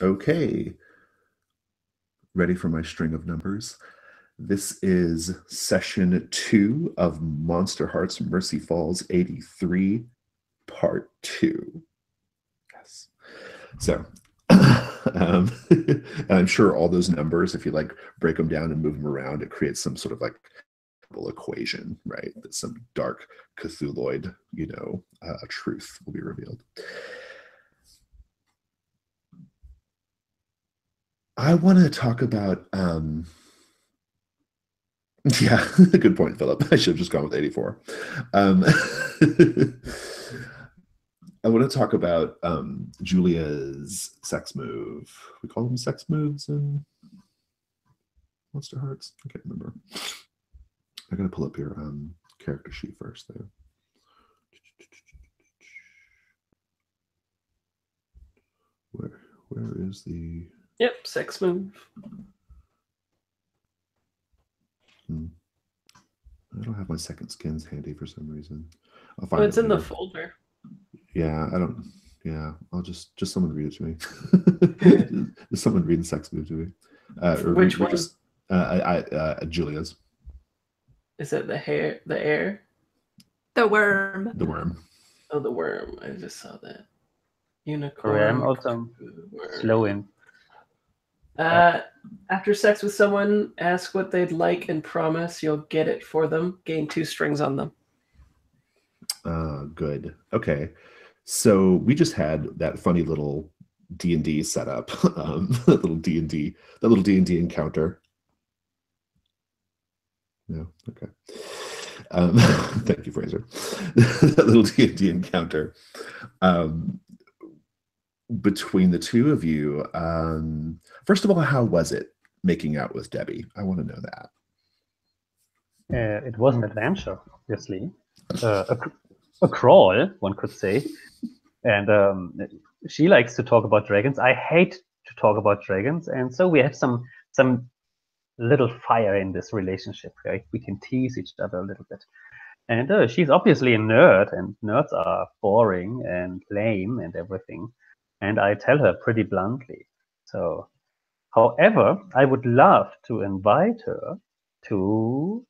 Okay, ready for my string of numbers? This is session 2 of Monsterhearts Mercy Falls 83, part 2. Yes. So, and I'm sure all those numbers, if you like break them down and move them around, it creates some sort of like equation, right? That some dark Cthulhuid, truth will be revealed. I want to talk about yeah, good point, Philip. I should have just gone with 84. Um, I want to talk about Julia's sex move. We call them sex moves in Monsterhearts. I can't remember. I gotta pull up your character sheet first, though. Where is the? Yep, sex move. I don't have my second skins handy for some reason. I'll Oh, find it's it in the later. folder. Yeah, I don't. Yeah, I'll just someone read it to me. Just someone read the sex move to me, or Which read one? just Julia's Is it the hair, the air? The worm. the worm. Oh, the worm. I just saw that. Sorry, I'm Unicorn. also worm. slow in. After sex with someone, ask what they'd like and promise you'll get it for them. Gain 2 strings on them. Good. Okay, so we just had that funny little D&D setup, that little D&D encounter. No, okay. Thank you, Fraser. That little D&D encounter between the two of you. First of all, how was it making out with Debbie? I want to know that. It was an adventure, obviously. A crawl, one could say. And she likes to talk about dragons. I hate to talk about dragons. And so we have some little fire in this relationship, right? We can tease each other a little bit. And she's obviously a nerd, and nerds are boring and lame and everything. And I tell her pretty bluntly. So, however, I would love to invite her to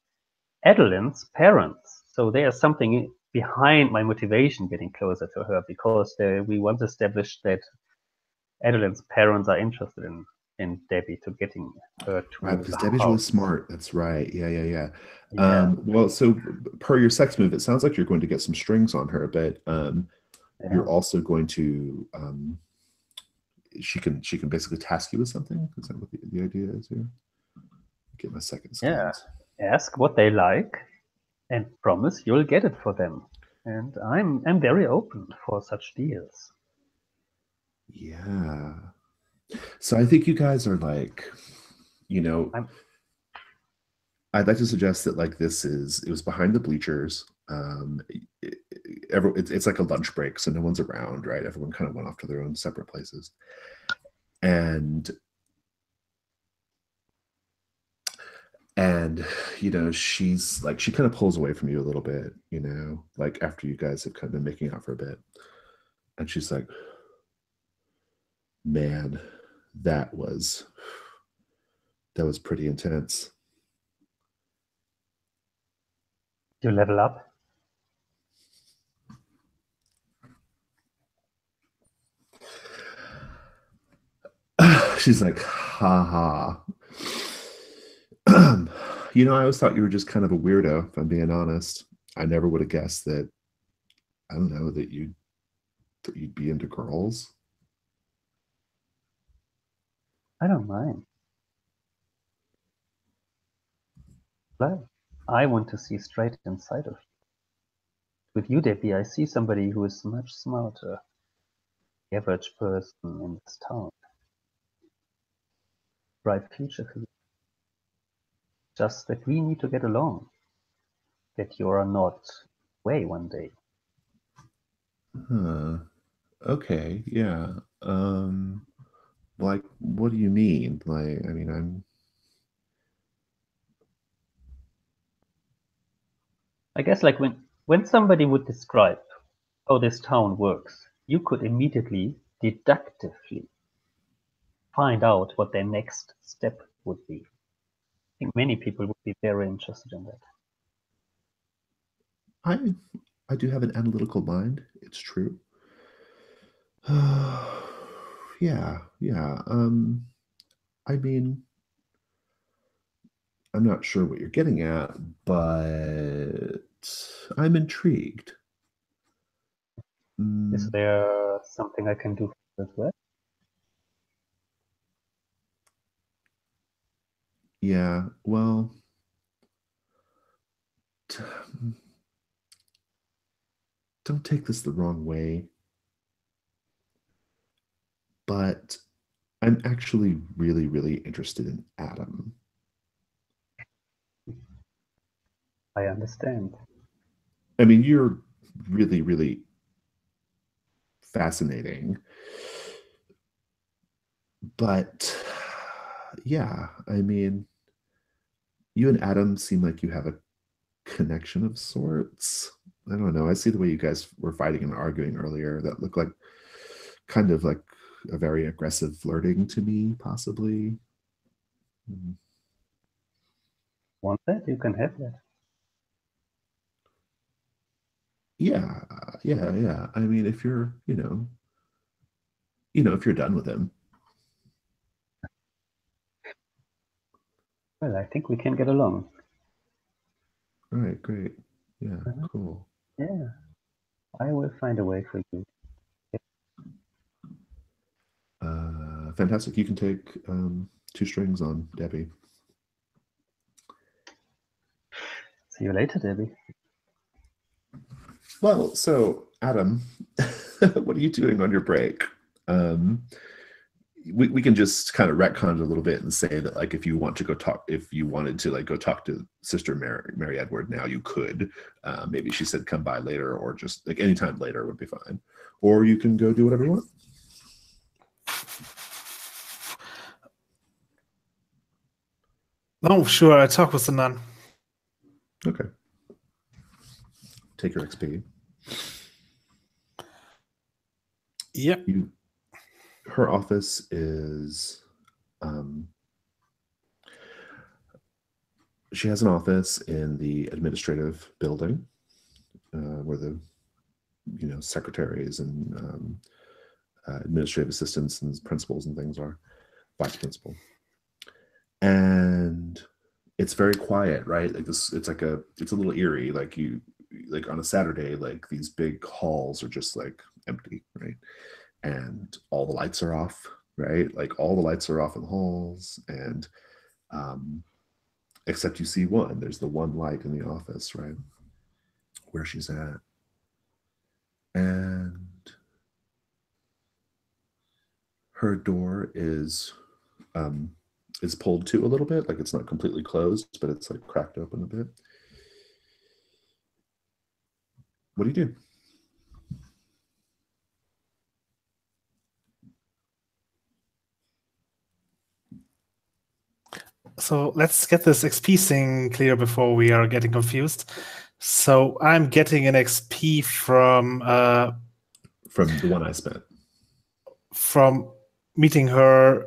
Adeline's parents. So there's something behind my motivation getting closer to her, because we once established that Adeline's parents are interested in Debbie, to getting her to Right, because the Debbie's really house. smart. That's right. Yeah. Yeah. Well, so per your sex move, it sounds like you're going to get some strings on her, but Yeah. you're also going to she can basically task you with something. Is that what the idea is here? Get my second skins. Yeah. Ask what they like and promise you'll get it for them. And I'm very open for such deals. Yeah. So I think you guys are like, I'd like to suggest that like it was behind the bleachers. It's like a lunch break, so no one's around, right? Everyone kind of went off to their own separate places. And she's like, she kind of pulls away from you a little bit, like after you guys have kind of been making out for a bit. And she's like, man, that was pretty intense. You level up? She's like, ha ha. I always thought you were just kind of a weirdo, if I'm being honest. I never would have guessed that, I don't know, that you'd be into girls. I don't mind. But I want to see straight inside of you. With you, Debbie, I see somebody who is much smarter. The average person in this town. Bright future for you. Just that we need to get along. That you are not away one day. Huh. Okay, yeah. Like, what do you mean? Like, I mean, I guess like when somebody would describe how this town works, you could immediately, deductively find out what their next step would be. I think many people would be very interested in that. I do have an analytical mind. It's true. Yeah. I mean, I'm not sure what you're getting at, but I'm intrigued. Is there something I can do as well? Yeah, well, don't take this the wrong way, but I'm actually really, really interested in Adam. I understand. I mean, you're really, really fascinating. But yeah, I mean, you and Adam seem like you have a connection of sorts. I don't know. I see the way you guys were fighting and arguing earlier. That looked like kind of like a very aggressive flirting to me, possibly. Want that? You can have that. Yeah. I mean, if you're, if you're done with him. Well, I think we can get along. All right, great. Yeah, cool. Yeah, I will find a way for you. Fantastic. You can take 2 strings on Debbie. See you later, Debbie. Well, so Adam, what are you doing on your break? We can just kind of retcon it a little bit and say that, like, if you wanted to like go talk to Sister Mary Edward now, you could. Maybe she said come by later, or just like anytime later would be fine. Or you can go do whatever you want. No, sure. I talk with the nun. Okay. Take your XP. Yep. Her office is she has an office in the administrative building where the secretaries and administrative assistants and principals and things are, vice principal. And it's very quiet, right? Like this, it's a little eerie. Like on a Saturday, like these big halls are just like empty, right? And all the lights are off, right? Like all the lights are off in the halls, and except you see one. There's the one light in the office, right, where she's at, and her door is pulled to a little bit, like it's not completely closed, but it's like cracked open a bit. What do you do? So let's get this XP thing clear before we are getting confused. So I'm getting an XP from the one I spent. From meeting her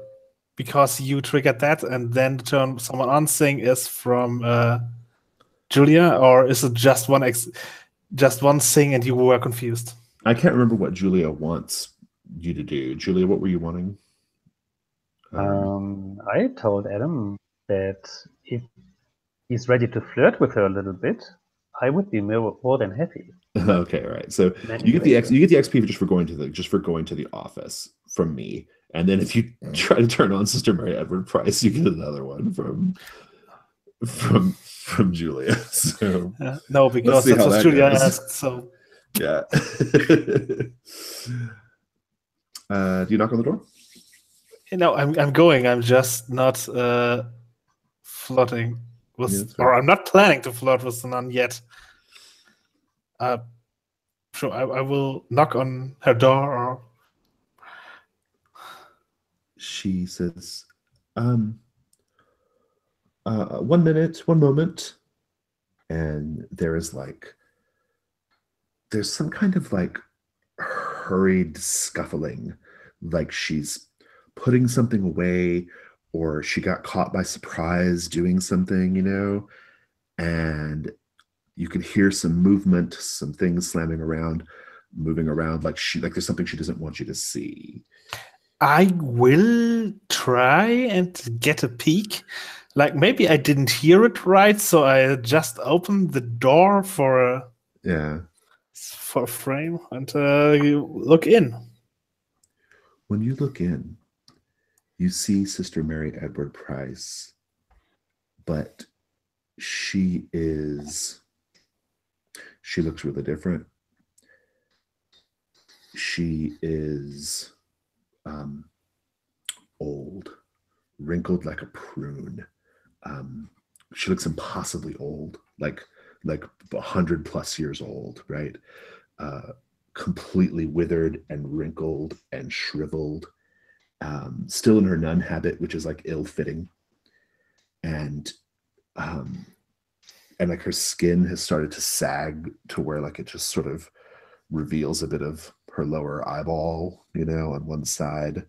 because you triggered that, and then the turn someone on thing is from Julia, or is it just one thing and you were confused? I can't remember what Julia wants you to do. Julia, what were you wanting? I told Adam that if he's ready to flirt with her a little bit, I would be more than happy. Okay, right. So you get the XP just for going to the office from me, and then if you try to turn on Sister Mary Edward Price, you get another one from Julia. So no, because that's what Julia asked. So yeah. Do you knock on the door? No, I'm going. I'm just not flirting with, or I'm not planning to flirt with the nun yet. Sure, I will knock on her door. Or she says, 1 minute, 1 moment, and there's some kind of like hurried scuffling, like she's putting something away, or she got caught by surprise doing something, and you could hear some movement, some things moving around, like there's something she doesn't want you to see. I will try and get a peek. Like maybe I didn't hear it right, so I just opened the door for a frame and look in. When you look in, you see Sister Mary Edward Price, but she looks really different. She is old, wrinkled like a prune. She looks impossibly old, like 100+ years old, right? Completely withered and wrinkled and shriveled, still in her nun habit, which is like ill-fitting, and like her skin has started to sag to where like it just sort of reveals a bit of her lower eyeball, on one side.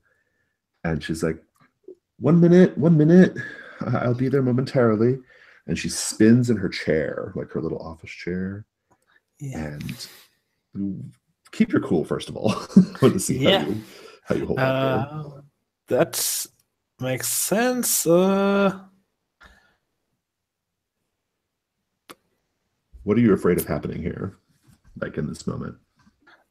And she's like, 1 minute, I'll be there momentarily. And she spins in her chair, like her little office chair. Yeah. And keep your cool, first of all. I want to see how you hold up. That makes sense. What are you afraid of happening here, like in this moment?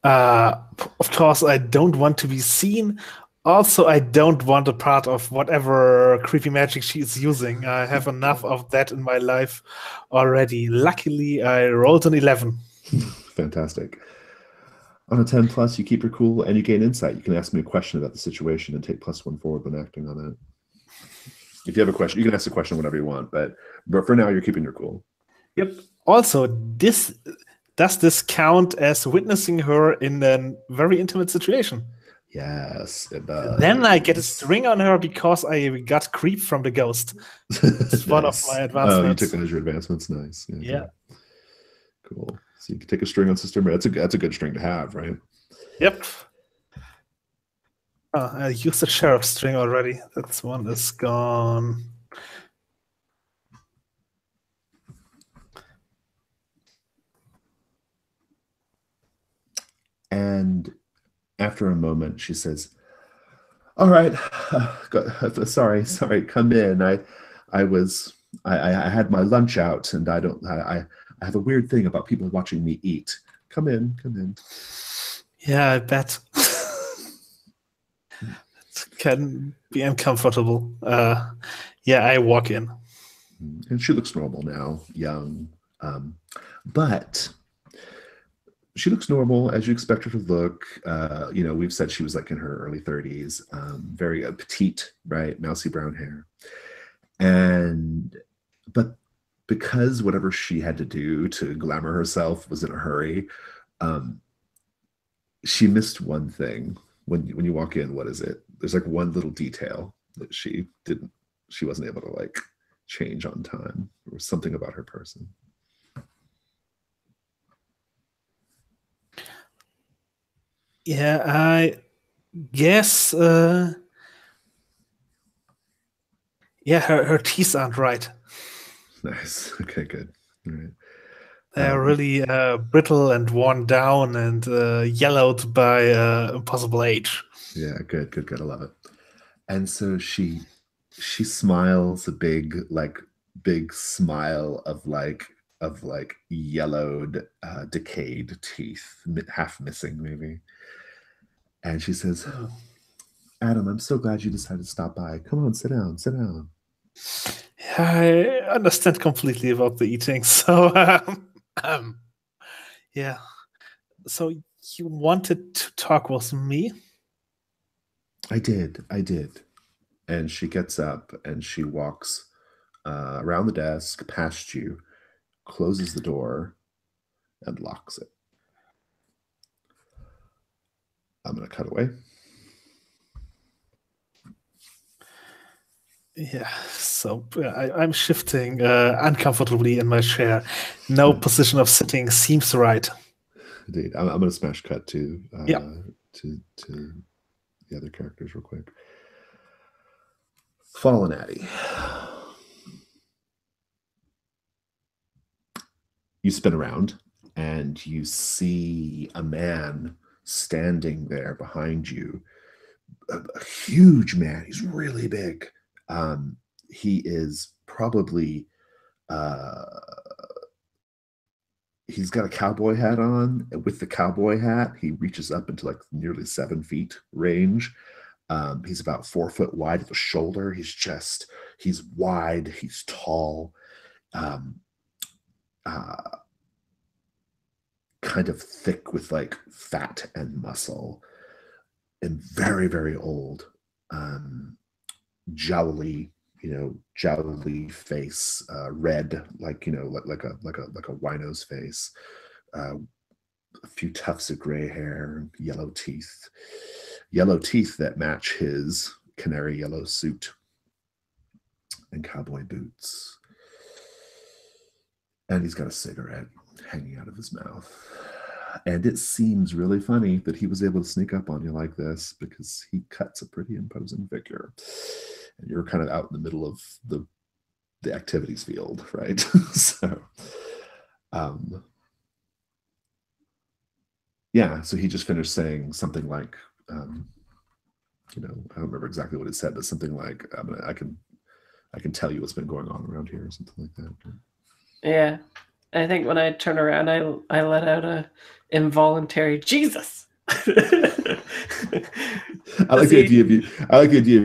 Of course, I don't want to be seen. Also, I don't want a part of whatever creepy magic she is using. I have enough of that in my life already. Luckily, I rolled an 11. Fantastic. On a 10+, you keep your cool and you gain insight. You can ask me a question about the situation and take +1 forward when acting on it. If you have a question, you can ask the question whenever you want, but for now, you're keeping your cool. Yep. Also, does this count as witnessing her in a very intimate situation? Yes, it does. Then I get a string on her because I got creep from the ghost. It's one of my advancements. Oh, you took that as your advancements. Nice. Yeah. Cool. So you can take a string on Sister Mary. That's a good string to have, right? Yep. Oh, I used the sheriff string already. That one is gone. And after a moment, she says, "All right, sorry, come in. I had my lunch out, and I have a weird thing about people watching me eat. Come in." Yeah, I bet. It can be uncomfortable. Yeah, I walk in. And she looks normal now, young, but she looks normal as you expect her to look. We've said she was like in her early 30s, very petite, right? Mousy brown hair. But because whatever she had to do to glamour herself was in a hurry, she missed one thing. When you walk in, what is it? There's like one little detail that she wasn't able to like change on time. There was something about her person. Yeah, I guess. Yeah, her teeth aren't right. Nice. Okay, good. All right. They're really brittle and worn down and yellowed by impossible age. Yeah, good. I love it. And so she smiles a big smile of yellowed, decayed teeth, half missing maybe. And she says, "Adam, I'm so glad you decided to stop by. Come on, sit down. I understand completely about the eating. So, yeah. So you wanted to talk with me? I did. And she gets up and she walks around the desk, past you, closes the door, and locks it. I'm going to cut away. Yeah, so I'm shifting uncomfortably in my chair. No position of sitting seems right. Indeed. I'm going to smash cut to Yep. to the other characters real quick. Fallen Addie. You spin around and you see a man standing there behind you. A huge man. He's really big. He is probably he's got a cowboy hat on. With the cowboy hat, he reaches up into like nearly 7 feet range. He's about 4 foot wide at the shoulder. He's wide, he's tall, kind of thick with like fat and muscle, and very, very old. Jowly, jowly face, red, like like a wino's face. A few tufts of gray hair, yellow teeth that match his canary yellow suit and cowboy boots. And he's got a cigarette hanging out of his mouth. And it seems really funny that he was able to sneak up on you like this, because he cuts a pretty imposing figure. And you're kind of out in the middle of the activities field, right? So, yeah, so he just finished saying something like, I don't remember exactly what it said, but something like, I can tell you what's been going on around here, or something like that. Yeah. I think when I turn around, I let out a involuntary Jesus. I like the idea of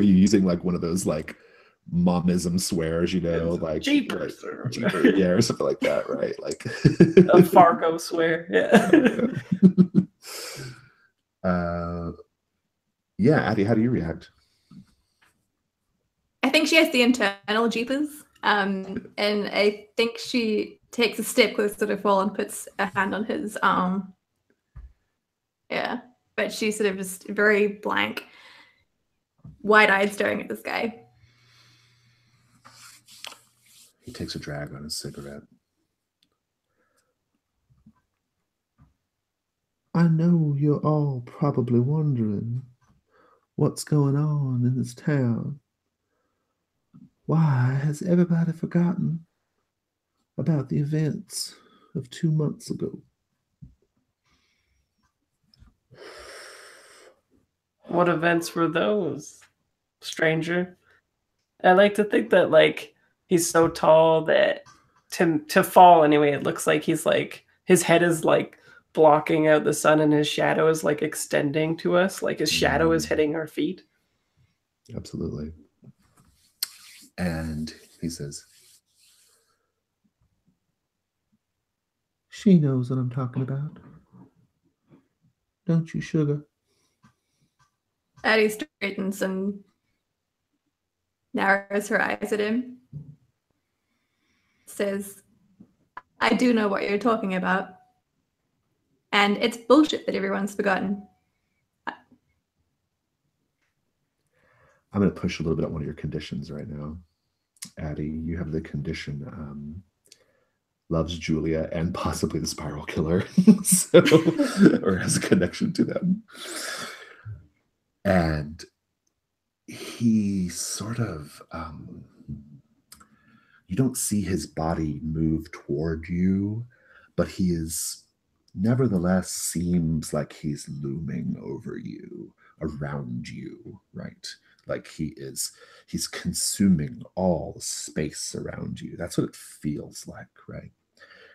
you using like one of those like momism swears, like Jeepers, like, Jeepers, yeah, or something like that, right? Like a Fargo swear, yeah. Yeah, Addie, how do you react? I think she has the internal jeepers, and I think she takes a step closer to Fall and puts a hand on his arm. Yeah, but she's sort of just very blank, wide-eyed, staring at this guy. He takes a drag on his cigarette. I know you're all probably wondering what's going on in this town. Why has everybody forgotten about the events of 2 months ago? What events were those, stranger? I like to think that like he's so tall that to fall anyway, it looks like he's like his head is like blocking out the sun and his shadow is like extending to us, like his shadow is hitting our feet. Absolutely. And he says, she knows what I'm talking about. Don't you, sugar? Addie straightens and narrows her eyes at him. Says, I do know what you're talking about. And it's bullshit that everyone's forgotten. I'm going to push a little bit on one of your conditions right now. Addie, you have the condition loves Julia and possibly the Spiral Killer, or has a connection to them. And he sort of, you don't see his body move toward you, but he is nevertheless seems like he's looming over you, around you, right? Like he's consuming all the space around you. That's what it feels like, right?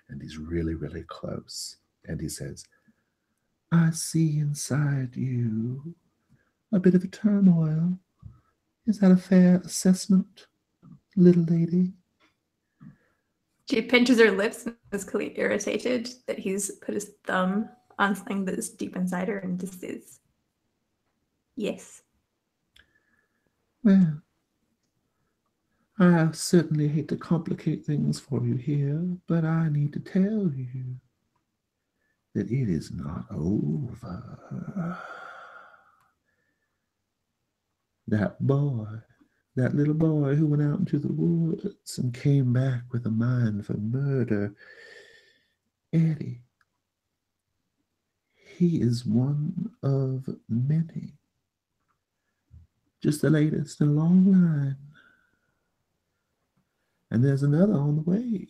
And he's really, really close. And he says, I see inside you a bit of a turmoil. Is that a fair assessment, little lady? She pinches her lips and is clearly irritated that he's put his thumb on something that is deep inside her and just says, yes. Well, I certainly hate to complicate things for you here, but I need to tell you that it is not over. That little boy who went out into the woods and came back with a mind for murder, Eddie, he is one of many. Just the latest in a long line And there's another on the way.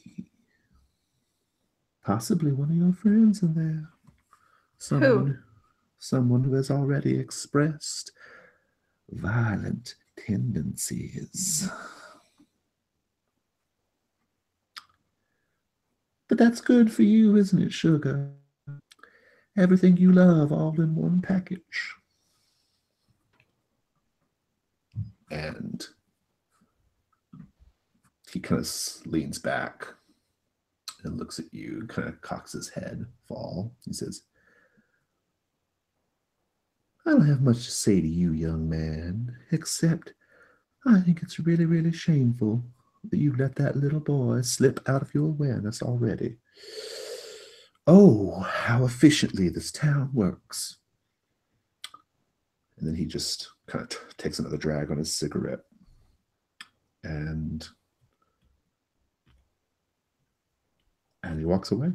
Possibly one of your friends in there. Someone who has already expressed violent tendencies. But that's good for you, isn't it, sugar? Everything you love all in one package. And he kind of leans back and looks at you, kind of cocks his head, Fall. He says, I don't have much to say to you, young man, except I think it's really, really shameful that you let that little boy slip out of your awareness already. Oh, how efficiently this town works. And then he just kind of takes another drag on his cigarette. And he walks away.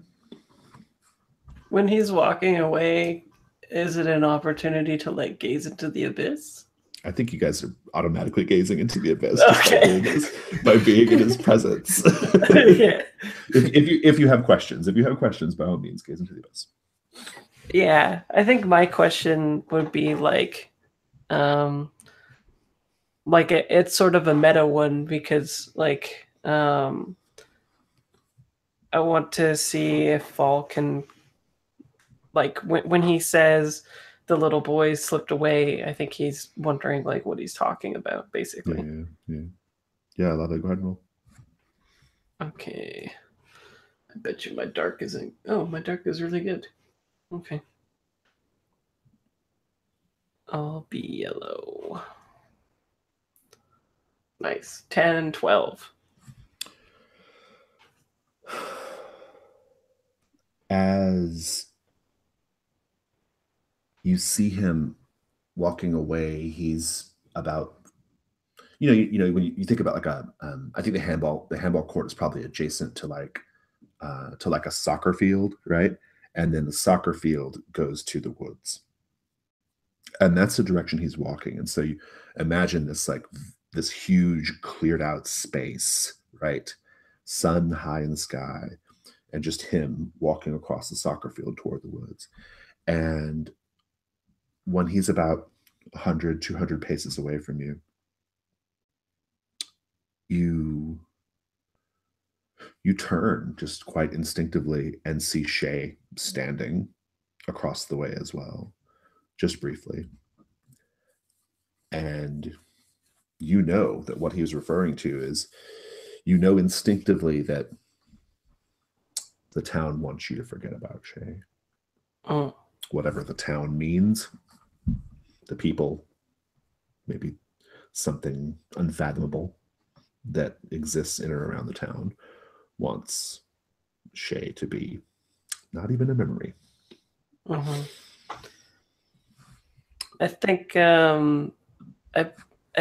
When he's walking away, is it an opportunity to like gaze into the abyss? I think you guys are automatically gazing into the abyss Okay. by being in his presence. Yeah. If you have questions, by all means, gaze into the abyss. Yeah, I think my question would be like it's sort of a meta one because like I want to see if Fall can like when he says the little boy slipped away, I think he's wondering like what he's talking about, basically. Yeah, I'll go ahead and roll. Okay. I bet you my dark isn't. Oh, my dark is really good. Okay. I'll be yellow. Nice. 10 and 12. As you see him walking away, he's about, when you think about like I think the handball court is probably adjacent to like a soccer field, right? And then the soccer field goes to the woods. And that's the direction he's walking. And so you imagine this huge cleared out space, right? Sun high in the sky, and just him walking across the soccer field toward the woods. And when he's about 100, 200 paces away from you, you turn just quite instinctively and see Shay standing across the way as well, just briefly. And you know that what he was referring to is, instinctively that the town wants you to forget about Shay. Oh. Whatever the town means, the people, maybe something unfathomable that exists in or around the town wants Shay to be not even a memory. Mm-hmm. I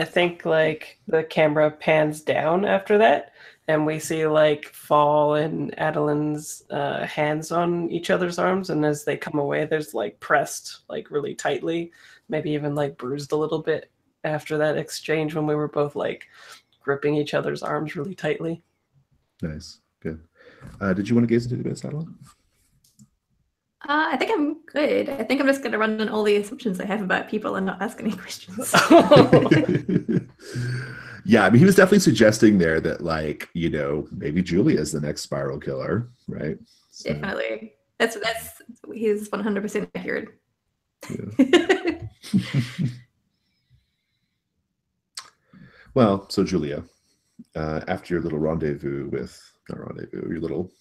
think like the camera pans down after that, and we see like Fall and Adeline's hands on each other's arms, and as they come away, there's like pressed like really tightly, maybe even like bruised a little bit after that exchange when we were both like gripping each other's arms really tightly. Nice, good. Did you want to gaze into the abyss, Adeline? I think I'm good. I think I'm just going to run on all the assumptions I have about people and not ask any questions. Yeah, I mean, he was definitely suggesting there that, like, maybe Julia is the next spiral killer, right? So, definitely. That's he's 100% accurate. Yeah. Well, so Julia, after your little your little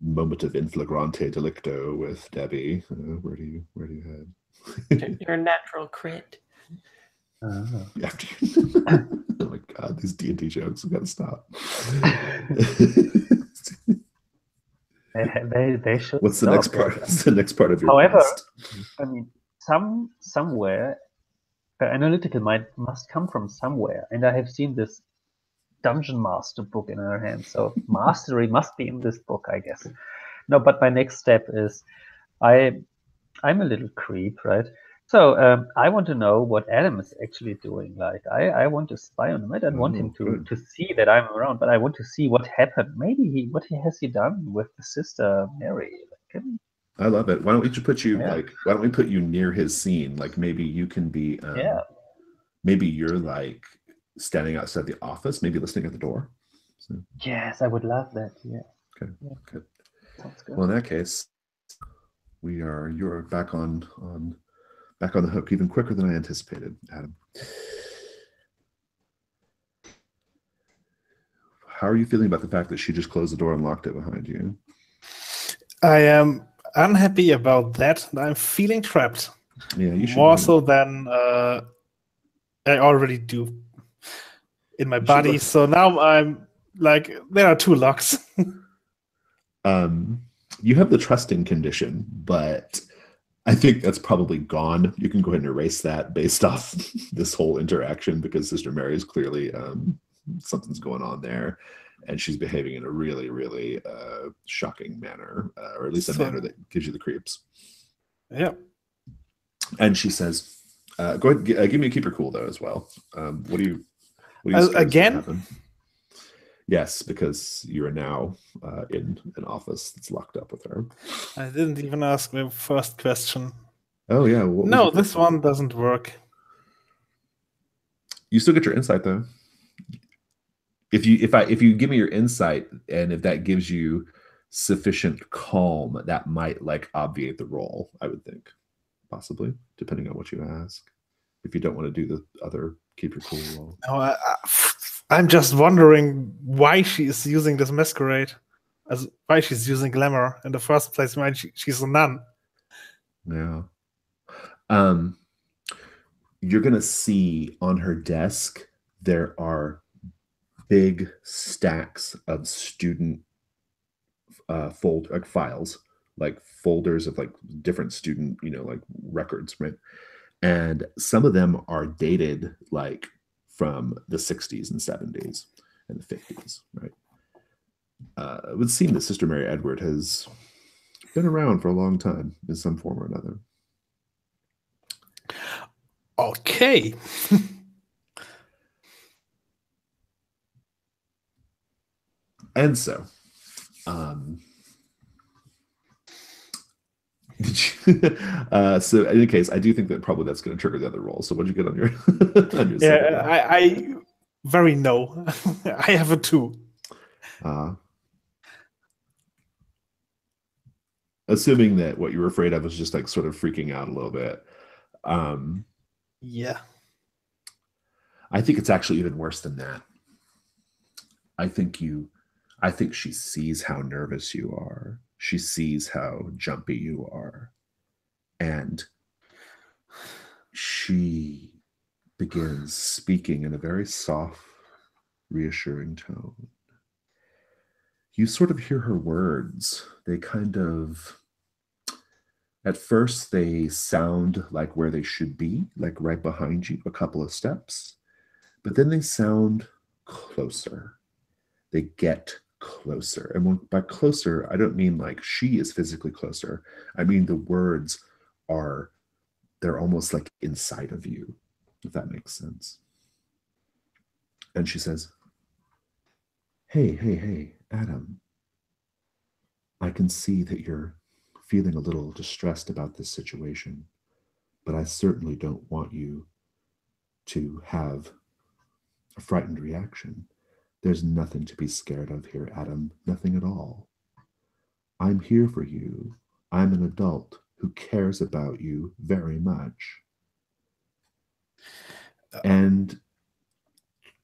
moment of inflagrante delicto with Debbie, where do you head? You're a natural crit. After oh my god, these D&D jokes, we gotta stop. They should. What's the next part? What's the next part of your However, quest? I mean, somewhere, analytical mind must come from somewhere, and I have seen this Dungeon Master book in her hand, so mastery must be in this book, I guess. No, but my next step is, I'm a little creep, right? So I want to know what Adam is actually doing. Like I want to spy on him. I don't want him good. to see that I'm around, but I want to see what happened. Maybe what has he done with the sister Mary? Like, I love it. Why don't we just put you Yeah. why don't we put you near his scene? Like maybe you can be yeah. maybe you're like standing outside the office, maybe listening at the door. So, Yes, I would love that. Yeah. okay, Yeah. good. Sounds good. Well, in that case, you're back on the hook even quicker than I anticipated, Adam. How are you feeling about the fact that she just closed the door and locked it behind you? I am unhappy about that, and I'm feeling trapped. Yeah, you should More be. so than I already do in my You should body. look- So now I'm like, there are two locks. You have the trusting condition, but I think that's probably gone. You can go ahead and erase that based off this whole interaction because Sister Mary is clearly something's going on there, and she's behaving in a really, really shocking manner, or at least a manner that gives you the creeps. Yeah. And she says, "Go ahead, give me a keeper cool though as well. What do you scared is gonna Again? happen?" Yes, because you are now in an office that's locked up with her. I didn't even ask my first question. Oh yeah. What was No, your this first one doesn't work. You still get your insight though. If you give me your insight, and if that gives you sufficient calm, that might like obviate the roll. I would think, possibly, depending on what you ask. If you don't want to do the other keep your cool roll. No, I'm just wondering why she is using this masquerade, why she's using glamour in the first place. Why she's a nun. Yeah. You're gonna see on her desk there are big stacks of student files, like folders of like different student, like records, right? And some of them are dated like from the 60s and 70s and the 50s, right? It would seem that Sister Mary Edward has been around for a long time in some form or another. Okay. And so, so in any case, I do think that probably that's going to trigger the other roll. So what did you get on your on your second roll? I very no. I have a 2. Assuming that what you were afraid of was just like sort of freaking out a little bit. Yeah. I think it's actually even worse than that. I think she sees how nervous you are. She sees how jumpy you are. And she begins speaking in a very soft, reassuring tone. You sort of hear her words. They kind of, at first, they sound like where they should be, like right behind you, a couple of steps. But then they sound closer. They get closer. And by closer, I don't mean like she is physically closer. I mean the words they're almost like inside of you, if that makes sense. And she says, hey, Adam. I can see that you're feeling a little distressed about this situation, but I certainly don't want you to have a frightened reaction. There's nothing to be scared of here, Adam. Nothing at all. I'm here for you. I'm an adult who cares about you very much. And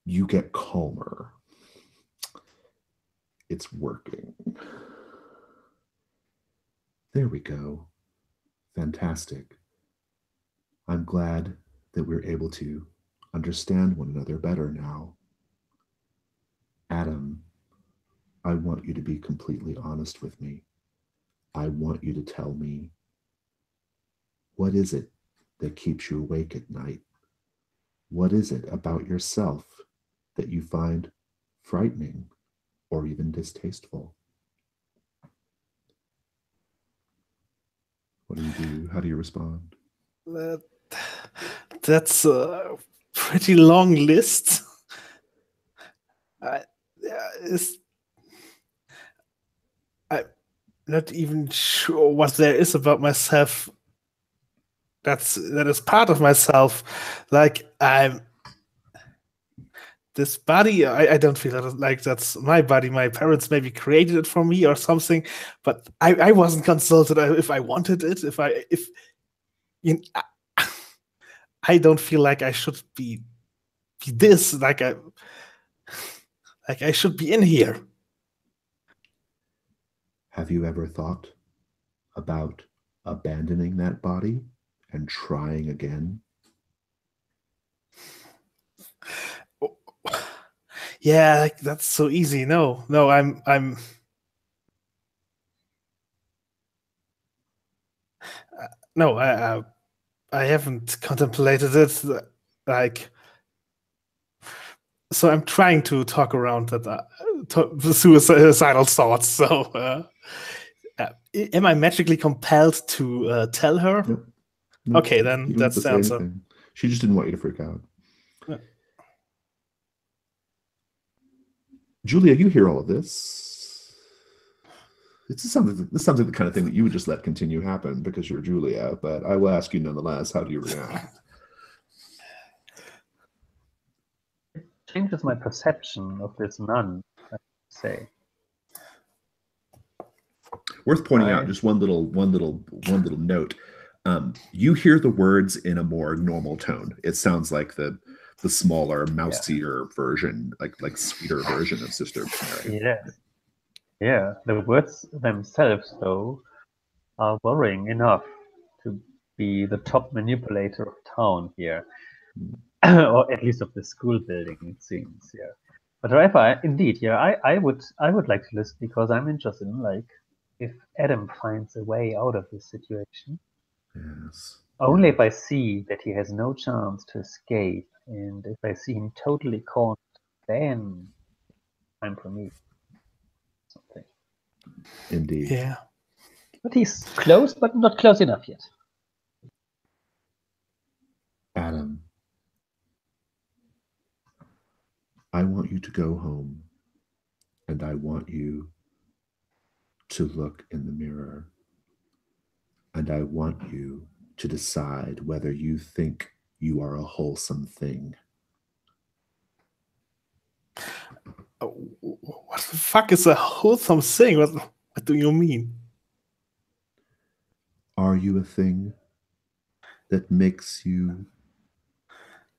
you get calmer. It's working. There we go. Fantastic. I'm glad that we're able to understand one another better now. Adam, I want you to be completely honest with me. I want you to tell me, what is it that keeps you awake at night? What is it about yourself that you find frightening or even distasteful? What do you do? How do you respond? That's a pretty long list. I'm not even sure what there is about myself that is part of myself. Like this body, I don't feel like that's my body. My parents maybe created it for me or something, but I wasn't consulted if I wanted it. If you know, I don't feel like I should be this. Like I should be in here. Have you ever thought about abandoning that body and trying again? Yeah, like, that's so easy. No, I'm no, I haven't contemplated it. Like, so I'm trying to talk around that suicidal thoughts. So, am I magically compelled to tell her? Nope. Nope. Okay, then You don't have that's to the say answer. anything. She just didn't want you to freak out. Yeah. Julia, you hear all of this. This sounds like the kind of thing that you would just let continue happen because you're Julia, but I will ask you nonetheless, how do you react? It changes my perception of this nun, I would say. Worth pointing out, just one little note. You hear the words in a more normal tone. It sounds like the smaller, mousier version, like sweeter version of Sister Mary. Yeah. The words themselves, though, are worrying enough to be the top manipulator of town here, or at least of the school building, it seems. Yeah. But however, indeed, I would like to listen because I'm interested in like if Adam finds a way out of this situation. Yes. Only if I see that he has no chance to escape, and if I see him totally cornered, then time for me. Something. Indeed. Yeah. But he's close, but not close enough yet. Adam, I want you to go home, and I want you to look in the mirror, and I want you to decide whether you think you are a wholesome thing. What the fuck is a wholesome thing? What do you mean? Are you a thing that makes you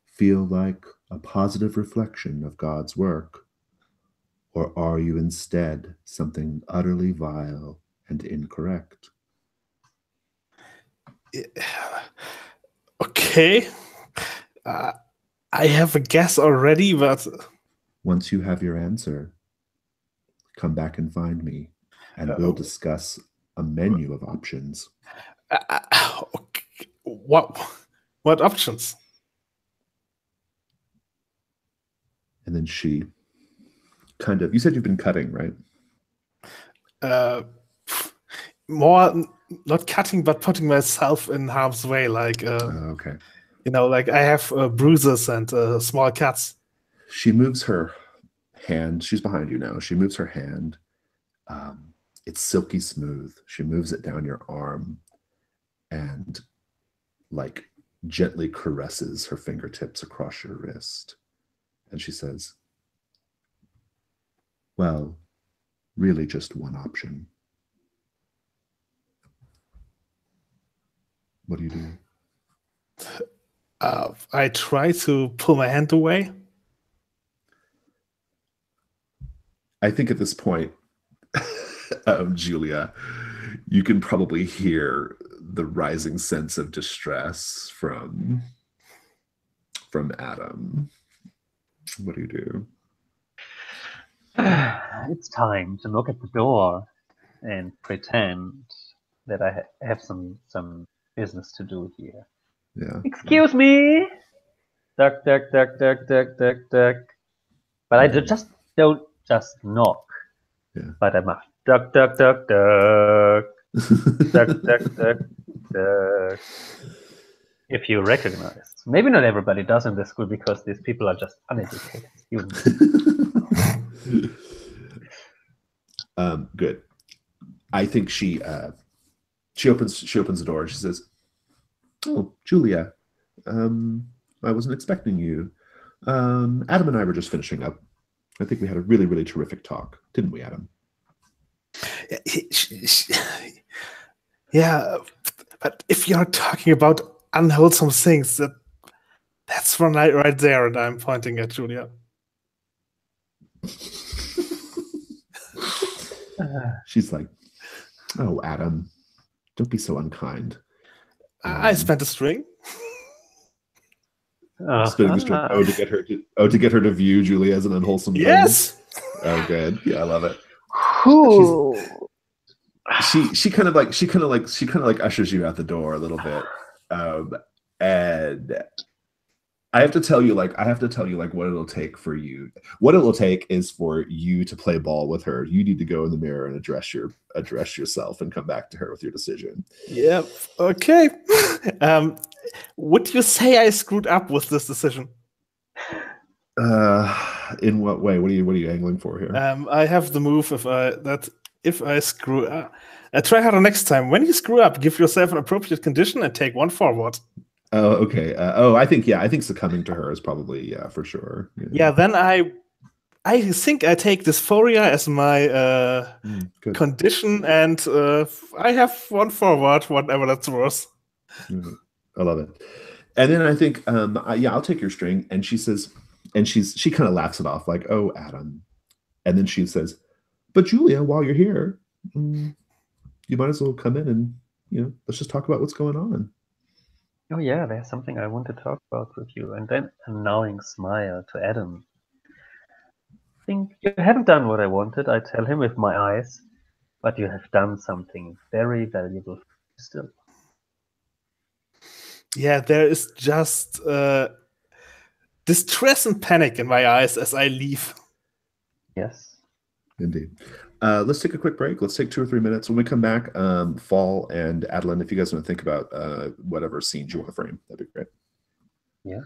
feel like a positive reflection of God's work? Or are you instead something utterly vile and incorrect? Okay. I have a guess already, but once you have your answer, come back and find me, and we'll discuss a menu of options. Okay. What options? And then she kind of, you said you've been cutting, right? More not cutting, but putting myself in harm's way. Like, okay. You know, like I have bruises and small cuts. She moves her hand. She's behind you now. She moves her hand. It's silky smooth. She moves it down your arm and like gently caresses her fingertips across your wrist. And she says, well, really just one option. What do you do? I try to pull my hand away. I think at this point, Julia, you can probably hear the rising sense of distress from Adam. What do you do? It's time to knock at the door and pretend that I have some business to do here. Yeah. Excuse me. Duck, duck, duck, duck, duck, duck, duck. But I just don't just knock. Yeah. But I must duck, duck, duck, duck. Duck, duck, duck, duck. if you recognize. Maybe not everybody does in this school because these people are just uneducated students. Good. I think she opens the door. She says, "Oh, Julia, I wasn't expecting you. Adam and I were just finishing up. I think we had a really, really terrific talk, didn't we, Adam?" Yeah, but if you're talking about unwholesome things, that's one right there, and I'm pointing at Julia. She's like, "Oh, Adam, don't be so unkind." I spent a string. Spinning the string. To get her to view Julia as an unwholesome thing. Yes. Oh, good. Yeah, I love it. Who? She kind of like ushers you out the door a little bit, and I have to tell you what it'll take for you. What it'll take is for you to play ball with her. You need to go in the mirror and address yourself and come back to her with your decision. Yep. Okay. Would you say I screwed up with this decision? In what way? What are you angling for here? I have the move if I screw up. Try harder next time. When you screw up, give yourself an appropriate condition and take one forward. Oh, okay. I think succumbing to her is probably for sure. Yeah. Then I think I take dysphoria as my condition, and I have one forward, whatever that's worth. I love it. And then I think, I'll take your string. And she says, and she kind of laughs it off, like, "Oh, Adam." And then she says, "But Julia, while you're here, you might as well come in and let's just talk about what's going on." Oh yeah, there's something I want to talk about with you. And then a knowing smile to Adam. I think you haven't done what I wanted, I tell him with my eyes, but you have done something very valuable still. Yeah, there is just distress and panic in my eyes as I leave. Yes. Indeed. Let's take a quick break. Let's take 2 or 3 minutes. When we come back, Fall and Adeline, if you guys want to think about whatever scenes you want to frame, that'd be great. Yeah.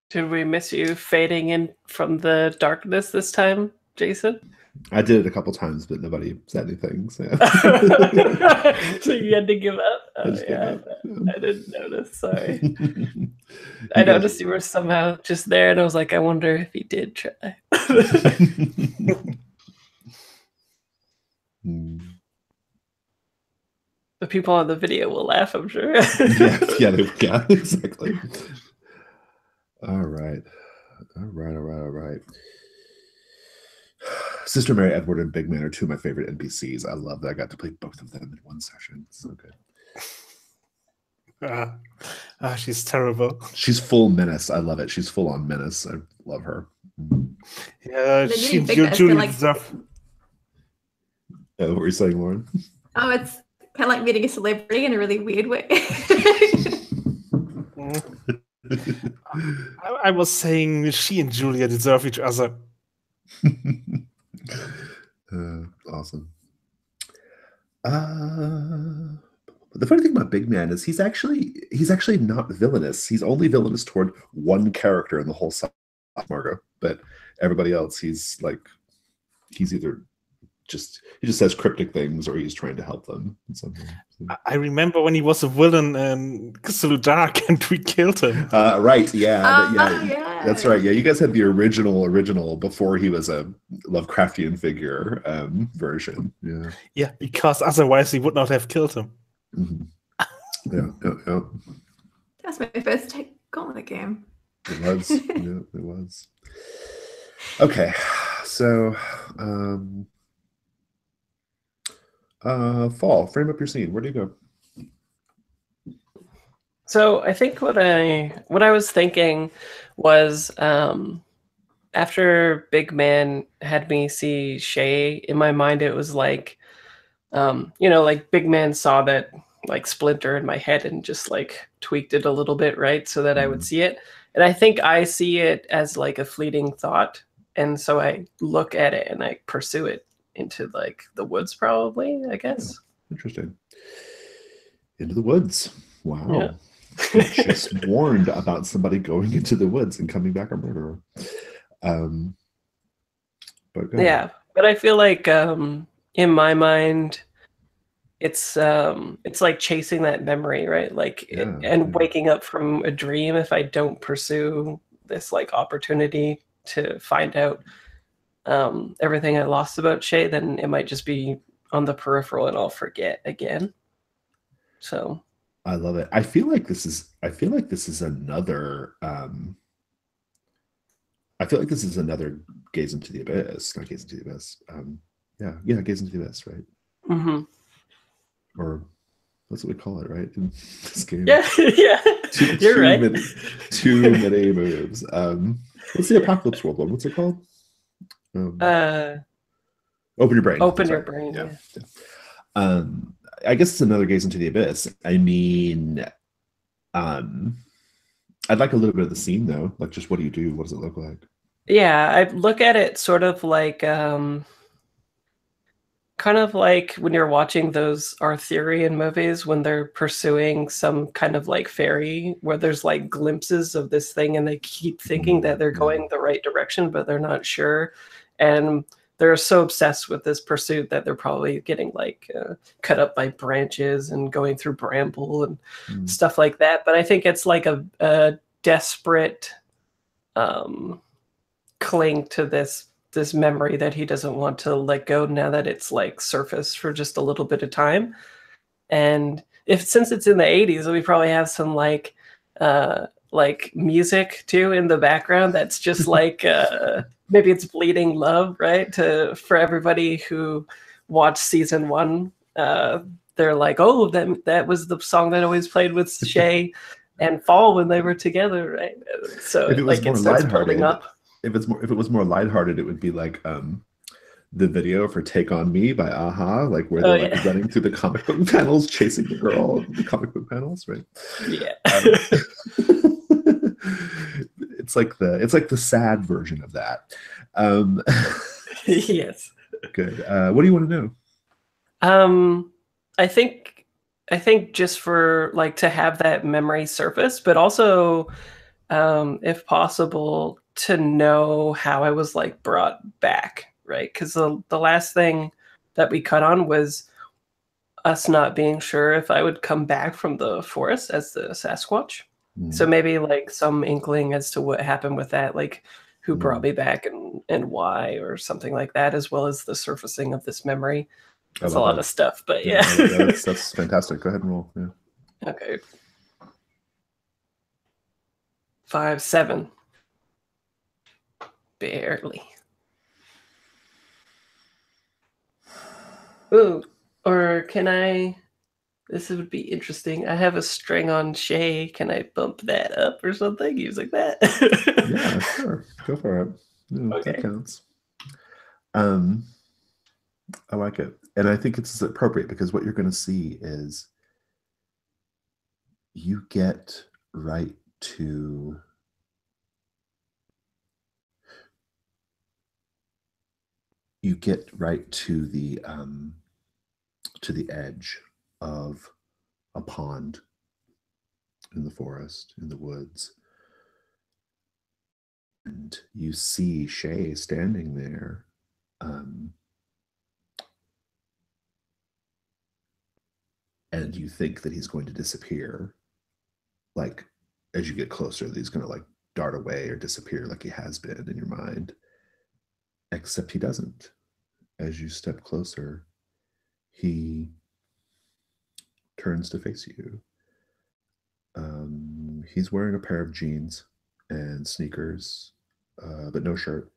Did we miss you fading in from the darkness this time, Jason? I did it a couple times, but nobody said anything. So, So you had to give up? I Oh, just gave yeah, up. I didn't notice. Sorry. You I guys- noticed you were somehow just there, and I was like, I wonder if he did try. Hmm. The people on the video will laugh, I'm sure. yeah, exactly. All right. Sister Mary Edward and Big Man are two of my favorite NPCs. I love that I got to play both of them in one session. It's so good. She's terrible. She's full menace. I love it. She's full on menace. I love her. Yeah, They she really think that's Julia like- deserve. What were you saying, Lauren? Oh, it's kind of like meeting a celebrity in a really weird way. I was saying she and Julia deserve each other. Awesome. The funny thing about Big Man is he's actually not villainous. He's only villainous toward one character in the whole side, Margot. But everybody else, he's either he just says cryptic things or he's trying to help them in some way. So. I remember when he was a villain in Cthulhu Dark and we killed him. Right, yeah, Yeah. that's right. Yeah, you guys had the original before he was a Lovecraftian figure version. Yeah. Yeah, because otherwise he would not have killed him. Mm-hmm. Yeah. That's my first take on the game. It was. Yeah, it was. Okay, so Fall, frame up your scene. Where do you go? So I think what I was thinking was after Big Man had me see Shay, in my mind it was like like Big Man saw that like splinter in my head and just like tweaked it a little bit, right? So that I would see it. And I think I see it as like a fleeting thought. And so I look at it and I pursue it into like the woods, probably, I guess. Interesting. Into the woods. Wow. Yeah. Just warned about somebody going into the woods and coming back a murderer. But go ahead. Yeah, but I feel like in my mind, it's like chasing that memory, right? Like and waking up from a dream if I don't pursue this like opportunity to find out everything I lost about Shay, then it might just be on the peripheral and I'll forget again. So I love it. I feel like this is another Gaze into the Abyss. Not Gaze into the Abyss. Gaze into the Abyss, right? Mm-hmm. Or that's what we call it, right? In this game. Yeah. You're right. Too many moves. What's the Apocalypse World one? What's it called? Open Your Brain. Open Your Brain. Yeah. I guess it's another Gaze into the Abyss. I mean, I'd like a little bit of the scene though. Like, just what do you do? What does it look like? Yeah, I look at it sort of like kind of like when you're watching those Arthurian movies when they're pursuing some kind of like fairy where there's like glimpses of this thing and they keep thinking that they're going the right direction, but they're not sure. And they're so obsessed with this pursuit that they're probably getting like cut up by branches and going through bramble and stuff like that. But I think it's like a desperate cling to this memory that he doesn't want to let go now that it's like surfaced for just a little bit of time. And since it's in the 80s, we probably have some like music too in the background that's just like maybe it's Bleeding Love, right? For everybody who watched season 1, they're like, oh, that was the song that always played with Shay and Fall when they were together, right? So if it was like more it starts lighthearted, building up. If it was more lighthearted, it would be like the video for "Take on Me" by Aha, like where they're like running through the comic book panels, chasing the girl in the comic book panels, right? Yeah. It's like the sad version of that. Yes. Good. What do you want to know? I think just for like to have that memory surface, but also if possible, to know how I was like brought back, right? Because the last thing that we cut on was us not being sure if I would come back from the forest as the Sasquatch. So maybe like some inkling as to what happened with that, like who brought me back and why, or something like that, as well as the surfacing of this memory. That's a lot of stuff, but yeah. That's fantastic. Go ahead and roll. Yeah. Okay. 5, 7. Barely. Ooh, or can I? This would be interesting. I have a string on Shay. Can I bump that up or something using that? Yeah, sure. Go for it. Yeah, Okay. That counts. I like it. And I think it's appropriate because what you're going to see is you get right to the edge of a pond in the forest, in the woods. And you see Shay standing there. And you think that he's going to disappear. Like, as you get closer, that he's going to like dart away or disappear like he has been in your mind. Except he doesn't. As you step closer, he turns to face you. He's wearing a pair of jeans and sneakers, but no shirt.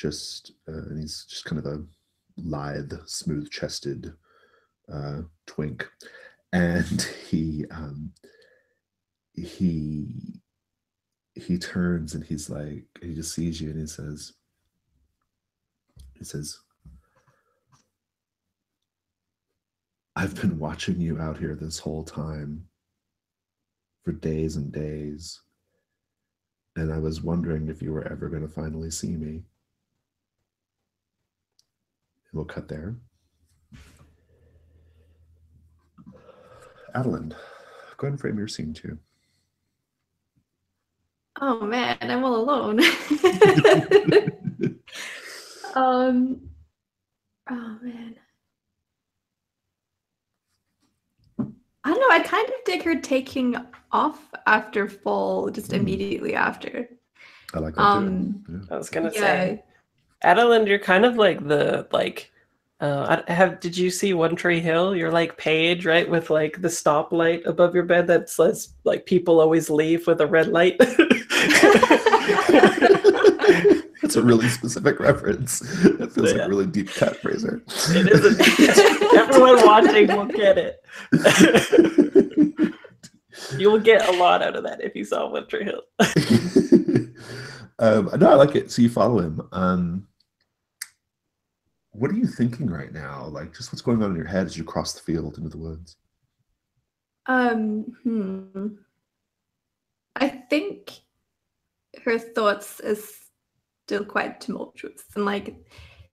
And he's just kind of a lithe, smooth-chested twink, and he turns and he's like, he just sees you and he says, I've been watching you out here this whole time for days and days, and I was wondering if you were ever going to finally see me. And we'll cut there. Adeline, go ahead and frame your scene too. Oh man, I'm all alone. Oh man. I don't know, I kind of dig her taking off after fall, just immediately after. I like that too. Yeah. I was gonna say, Adeline, you're kind of like the did you see One Tree Hill? You're like Paige, right? With like the stoplight above your bed that says like people always leave with a red light. That's a really specific reference. It feels like a really deep cut, Fraser. It isn't. Everyone watching will get it. You will get a lot out of that if you saw One Tree Hill. No, I like it. So you follow him. What are you thinking right now? Like, just what's going on in your head as you cross the field into the woods? I think her thoughts is still quite tumultuous, and like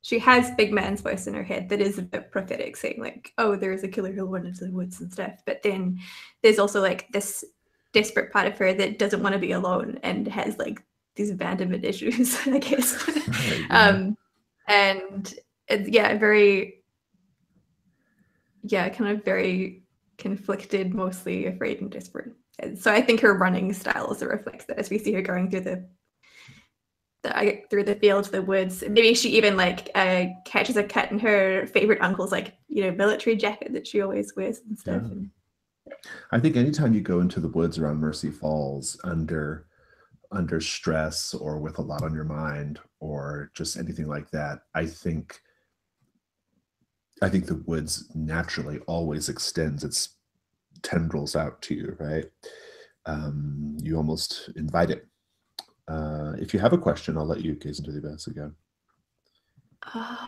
she has big man's voice in her head that is a bit prophetic, saying like, oh, there is a killer who'll run into the woods and stuff. But then there's also like this desperate part of her that doesn't want to be alone and has like these abandonment issues, I guess. Right, yeah. And it's kind of very conflicted, mostly afraid and desperate. And so I think her running style also reflects that, as we see her going through the field, the woods. Maybe she even like catches a cut in her favorite uncle's like military jacket that she always wears and stuff. Yeah. I think anytime you go into the woods around Mercy Falls under stress or with a lot on your mind or just anything like that, I think the woods naturally always extends its tendrils out to you, right? You almost invite it. If you have a question, I'll let you gaze into the abyss again. I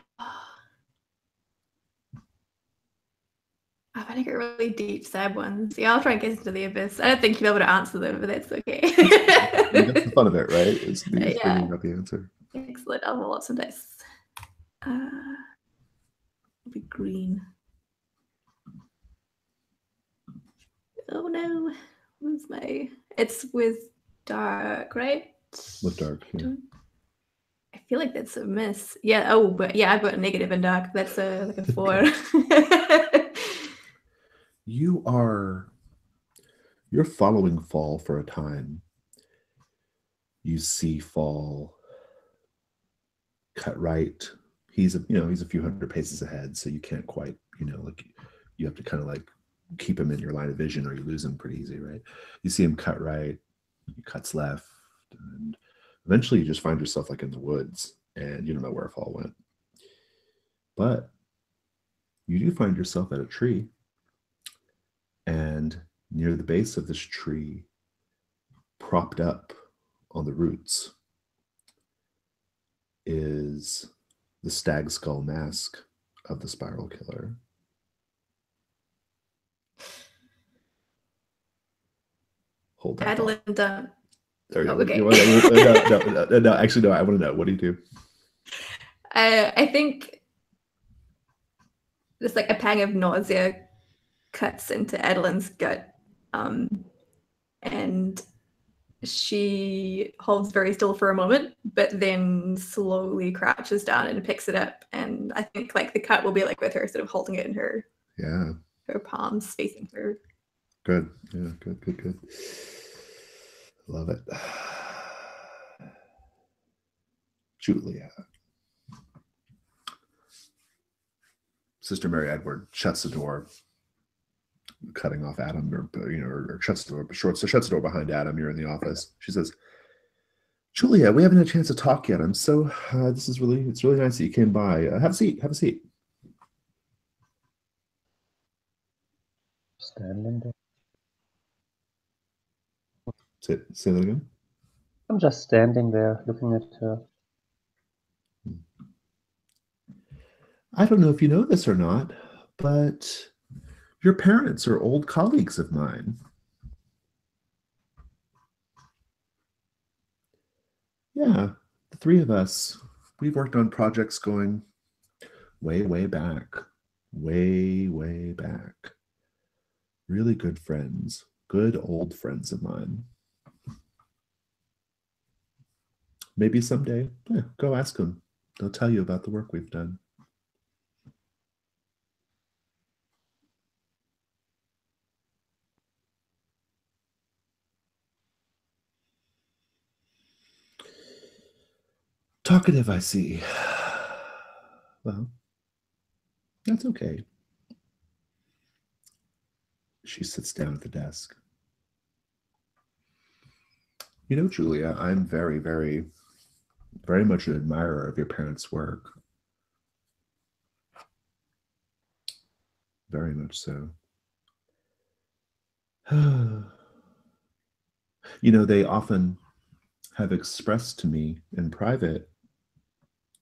want to get really deep, sad ones. Yeah, I'll try and get into the abyss. I don't think you'll be able to answer them, but that's okay. That's the fun of it, right? It's figuring out the answer. Excellent. I'll roll up some dice. It'll be green. Oh no. Where's my... It's with dark, right? With dark, yeah. I feel like that's a miss. Yeah. Oh, but yeah, I've got a negative in dark. That's like a 4. You're following Fall for a time. You see Fall cut right. He's a few hundred paces ahead, so you can't quite, like you have to kind of like keep him in your line of vision or you lose him pretty easy, right? You see him cut right, he cuts left, and eventually you just find yourself like in the woods and you don't know where Fall went. But you do find yourself at a tree, and near the base of this tree, propped up on the roots, is the stag skull mask of the spiral killer. Hold that thought. Adeline, There you Oh, go. okay. No, actually, no. I want to know. What do you do? I think just like a pang of nausea cuts into Adeline's gut, and she holds very still for a moment, but then slowly crouches down and picks it up. And I think like the cut will be like with her sort of holding it in her palms, facing her. Good. Yeah. Good. Love it. Julia. Sister Mary Edward shuts the door, cutting off Adam, or shuts the door, shuts the door behind Adam. You're in the office. She says, "Julia, we haven't had a chance to talk yet. It's really nice that you came by. Have a seat. Standing there. Say that again. I'm just standing there looking at her. I don't know if you know this or not, but your parents are old colleagues of mine." Yeah, the three of us, we've worked on projects going way back. Way back. Really good friends. Good old friends of mine. Maybe someday, go ask them. They'll tell you about the work we've done. Talkative, I see. Well, that's okay. She sits down at the desk. You know, Julia, I'm very much an admirer of your parents' work. Very much so. They often have expressed to me in private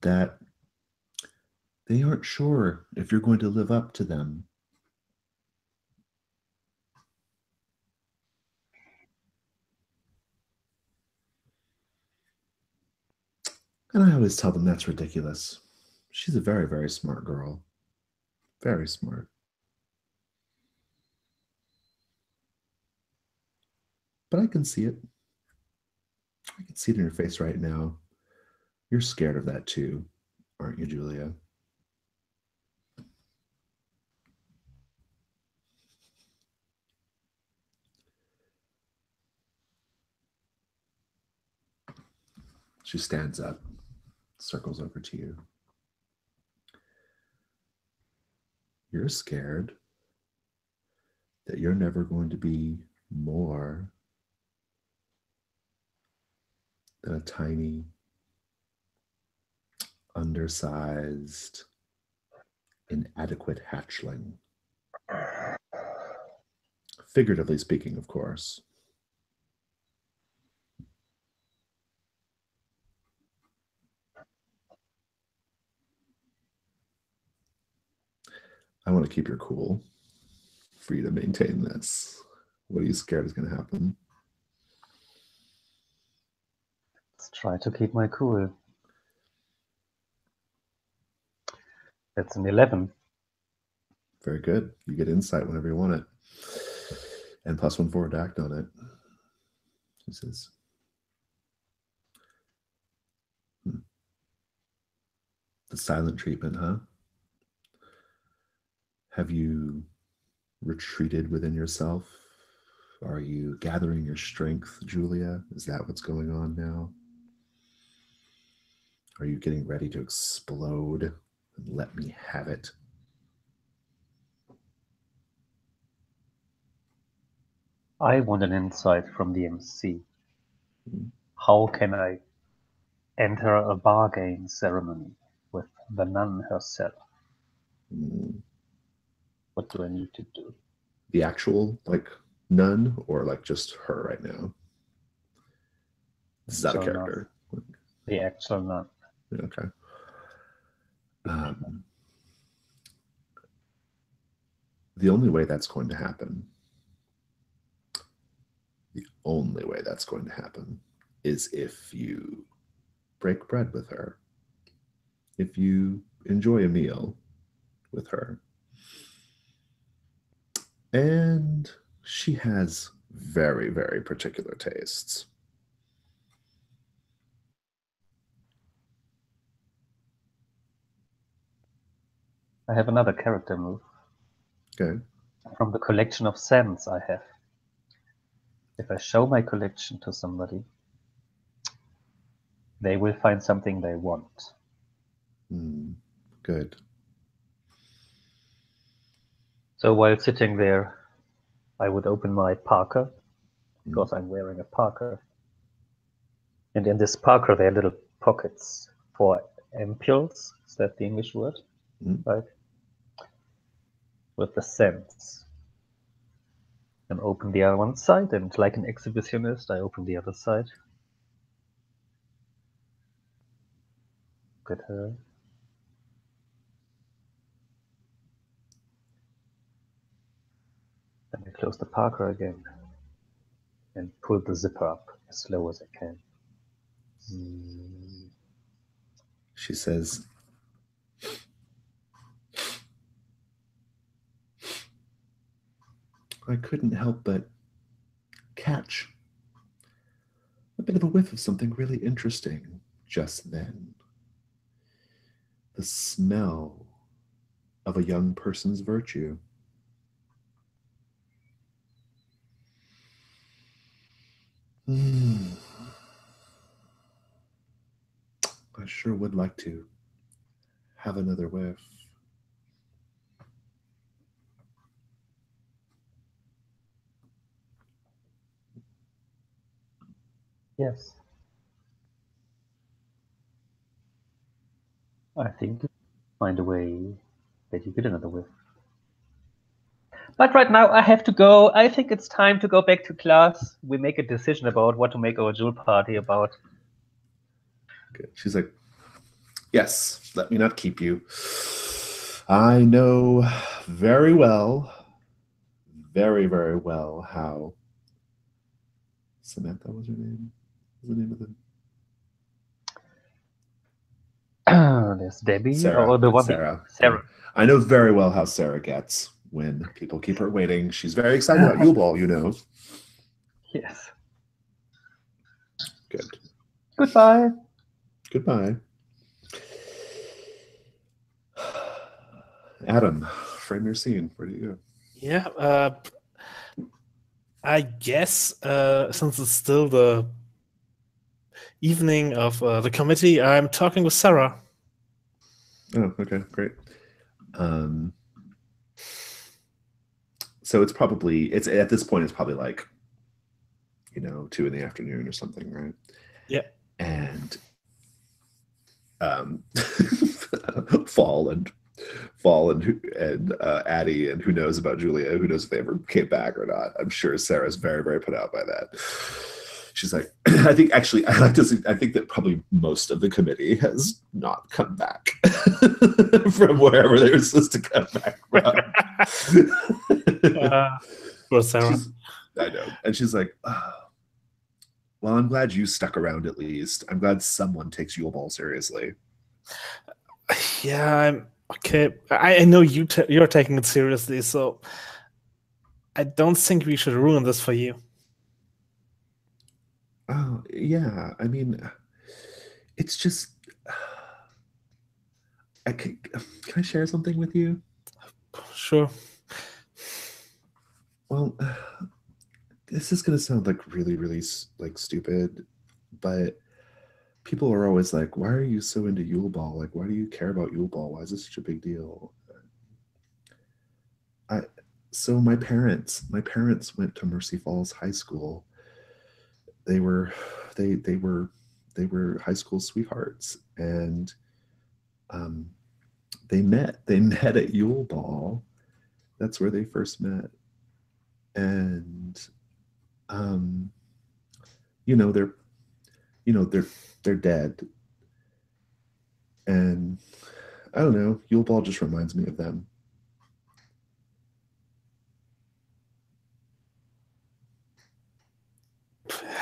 that they aren't sure if you're going to live up to them. And I always tell them that's ridiculous. She's a very smart girl. Very smart. But I can see it. I can see it in your face right now. You're scared of that too, aren't you, Julia? She stands up, circles over to you. You're scared that you're never going to be more than a tiny, undersized, inadequate hatchling. Figuratively speaking, of course. I want to keep your cool for you to maintain this. What are you scared is going to happen? Let's try to keep my cool. That's an 11. Very good. You get insight whenever you want it. And +1 forward to act on it. He says, The silent treatment, huh? Have you retreated within yourself? Are you gathering your strength, Julia? Is that what's going on now? Are you getting ready to explode and let me have it? I want an insight from the MC. How can I enter a bargain ceremony with the nun herself? Mm. What do I need to do? The actual, like, nun, or like just her right now? This is not a Actual nun. character. The actual nun. Okay. The only way that's going to happen, is if you break bread with her, if you enjoy a meal with her. And she has very, very particular tastes. I have another character move. Okay. From the collection of scents I have. If I show my collection to somebody, they will find something they want. Good. So while sitting there, I would open my parka, because I'm wearing a parka. And in this parka, there are little pockets for ampules. Is that the English word? Right? With the scents. And open the other one side, and like an exhibitionist, I open the other side. Look at her. Then I close the parka again and pull the zipper up as slow as I can. She says, I couldn't help but catch a bit of a whiff of something really interesting just then. The smell of a young person's virtue. I sure would like to have another whiff. Yes. I think you find a way that you get another whiff. But right now I have to go. I think it's time to go back to class. We make a decision about what to make our jewel party about. Okay. She's like, yes, let me not keep you. I know very well, very, very well how Samantha was her name. What was the name of the There's Debbie. Sarah. Or the It's one Sarah. Sarah. I know very well how Sarah gets when people keep her waiting. She's very excited about Yule Ball, you know. Yes. Good. Goodbye. Goodbye. Adam, frame your scene. Where do you go? Yeah, I guess since it's still the evening of the committee, I'm talking with Sarah. Oh, okay, great. So it's at this point, it's probably like, 2 in the afternoon or something, right? Yeah. And Fall and Addie, and who knows about Julia, who knows if they ever came back or not. I'm sure Sarah's very, very put out by that. She's like, I think that probably most of the committee has not come back from wherever they were supposed to come back from. For Sarah. I know. And she's like, well, I'm glad you stuck around at least. I'm glad someone takes Yule Ball seriously. Yeah, I'm okay. I know you're taking it seriously, so I don't think we should ruin this for you. Oh, yeah. I mean, it's just, can I share something with you? Sure. Well, this is gonna sound like really, really like stupid, but people are always like, "Why are you so into Yule Ball? Like, why do you care about Yule Ball? Why is this such a big deal?" I so my parents went to Mercy Falls High School. They were they were they were high school sweethearts, and um, they met at Yule Ball. That's where they first met, and um, you know they're they're dead, and I don't know. Yule Ball just reminds me of them.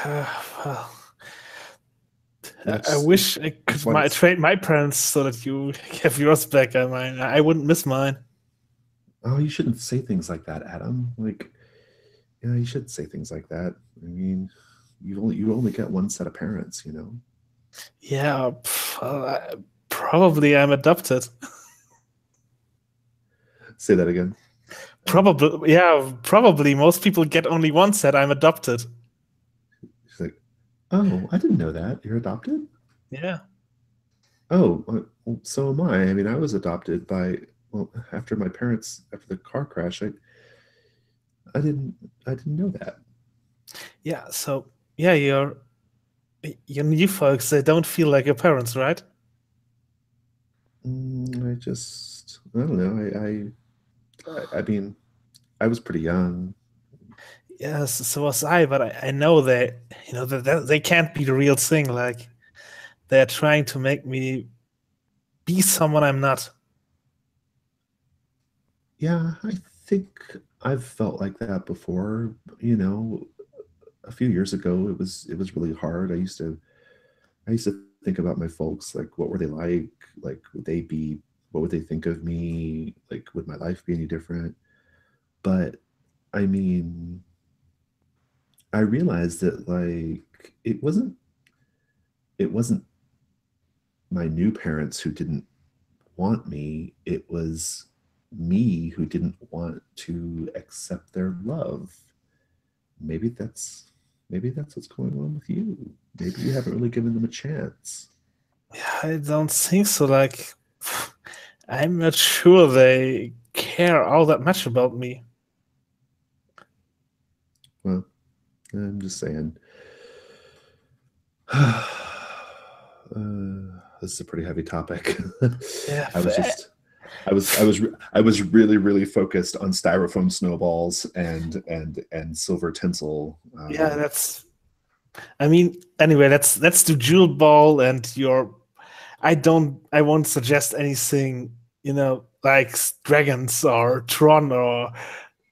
Well, And I wish I could trade my parents so that you have yours back. I mean, I wouldn't miss mine. Oh, you shouldn't say things like that, Adam. Like, yeah, you should say things like that. I mean, you only get one set of parents, you know. Yeah, probably I'm adopted. Say that again. Probably, yeah, probably most people get only one set. I'm adopted. She's like, oh, I didn't know that. You're adopted? Yeah. Oh, well, so am I. I mean, I was adopted by, well, after the car crash, I didn't know that. Yeah, so yeah, your new folks, they don't feel like your parents, right? I don't know. I mean, I was pretty young. Yes, so was I, but I know that that they can't be the real thing. Like they're trying to make me be someone I'm not. Yeah, I think I've felt like that before. You know, a few years ago, it was really hard. I used to think about my folks, like what were they like? Like what would they think of me? Like would my life be any different? But I mean, I realized that like it wasn't my new parents who didn't want me. It was me who didn't want to accept their love. Maybe that's what's going on with you. Maybe you haven't really given them a chance. Yeah, I don't think so. Like, I'm not sure they care all that much about me. Well, I'm just saying. This is a pretty heavy topic. Yeah, I was really, really focused on styrofoam snowballs and silver tinsel. Yeah, that's. I mean, anyway, let's do Jewel Ball and your. I won't suggest anything, like dragons or Tron or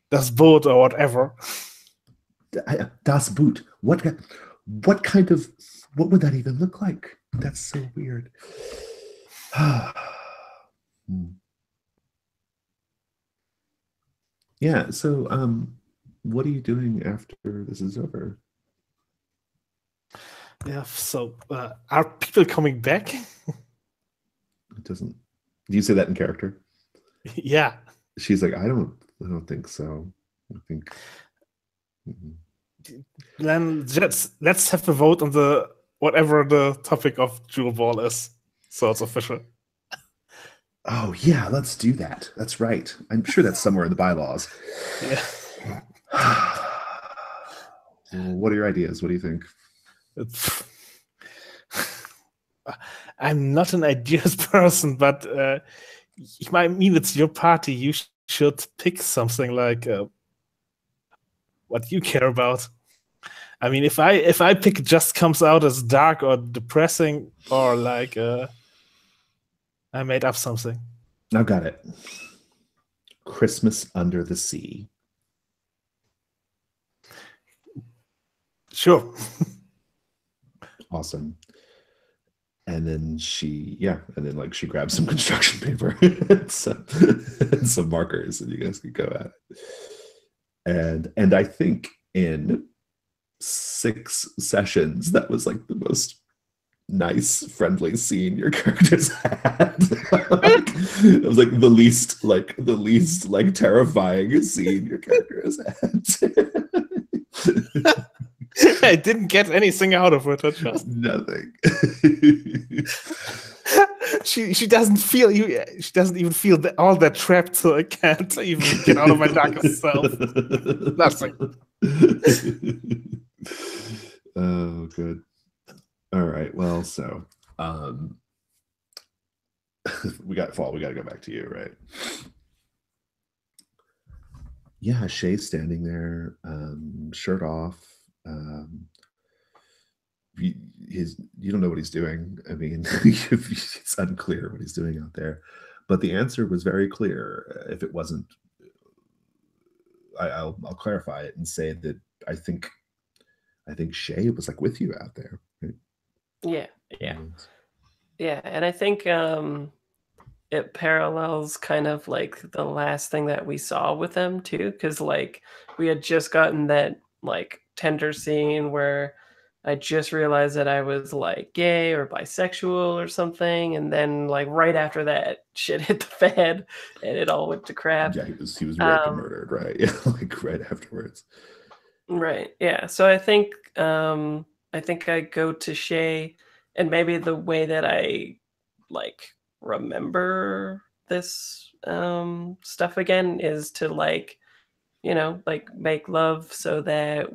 Das Boot or whatever. Das Boot. What would that even look like? That's so weird. Yeah, so what are you doing after this is over? Yeah, so are people coming back? It doesn't. Do you say that in character? Yeah. She's like, I don't think so. I think. Then let's have a vote on the whatever the topic of Jewel Ball is, so it's official. Oh yeah, let's do that. That's right. I'm sure that's somewhere in the bylaws. Yeah. What are your ideas? What do you think? I'm not an ideas person, but I mean, it's your party. You should pick something like what you care about. I mean, if I pick just comes out as dark or depressing or like I made up something. I've got it. Christmas Under the Sea. Sure. Awesome. And then she grabs some construction paper and some markers, and you guys can go at it. And I think in 6 sessions, that was like the most nice, friendly scene your characters had. It was like the least terrifying scene your characters had. I didn't get anything out of it. I just Nothing. she doesn't feel you. She doesn't even feel all that trapped, so I can't even get out of my darkest self. Nothing. Oh, good. All right. Well, so we got Fall. We got to go back to you, right? Yeah, Shay's standing there, shirt off. You don't know what he's doing. I mean, it's unclear what he's doing out there. But the answer was very clear. If it wasn't, I'll clarify it and say that I think Shay was like with you out there. Right? Yeah, and I think it parallels kind of like the last thing that we saw with them too, because like we had just gotten that like tender scene where I just realized that I was like gay or bisexual or something, and then like right after that, shit hit the fan, and it all went to crap. Yeah, he was raped and murdered, right? Yeah, like right afterwards. Right. Yeah. So I think I go to Shay, and maybe the way that I like remember this stuff again is to like, like make love so that